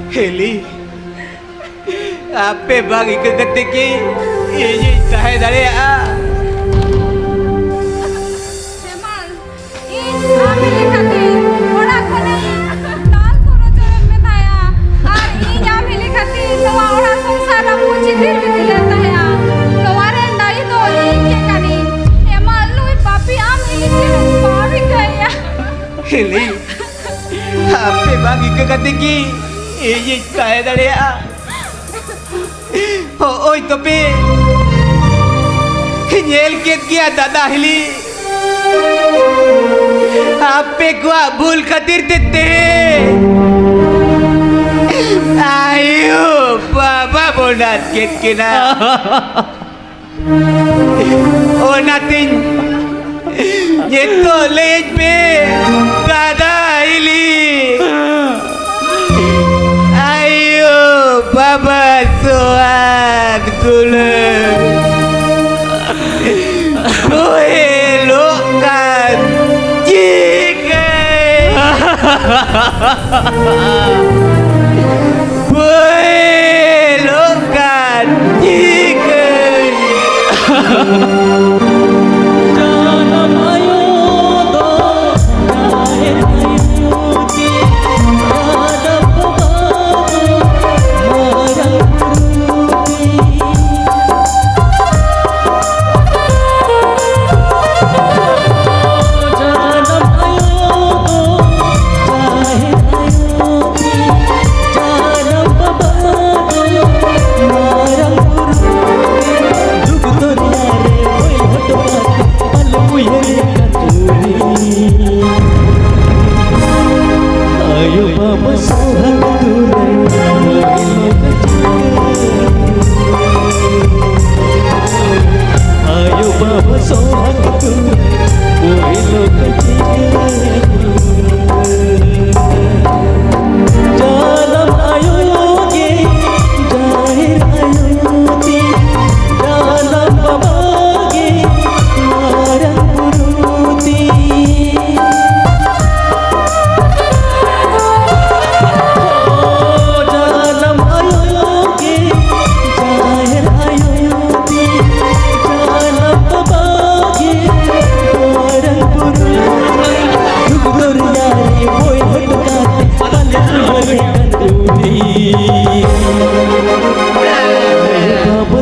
Heli, apa bagi kegetiki ini tahe dari a.
हेमाल इन आमी लेखाते ओड़ा कोने दाल कोरो चरण में ताया और इन आमी लेखाते नवा ओड़ा संसार पूछी दिल दिले ताया नवारे नाई तो इन के कानी हेमाल लुई पापी आमी लेके पावी गया
Heli, apa bagi kegetiki ini tahe dari a. Oi tapi nyel ket gya dada Heli. Ape gua bul khatir dete ayo baba bonat ket kena onatin nyeto lej be dada Heli ayo baba soak dulu Lokan jikai Lokan jikai
janam ayo do lahir ayo di adab babu marang ayo baba sohag dulai ayo baba sohag dulai koi log janam ayo ge jahir ayo ti janam baba ge marang puruti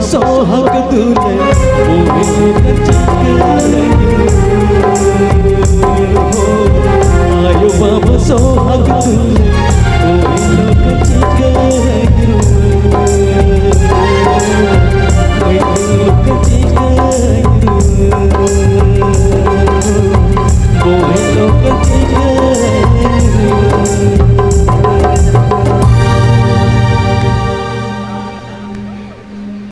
sohag dulai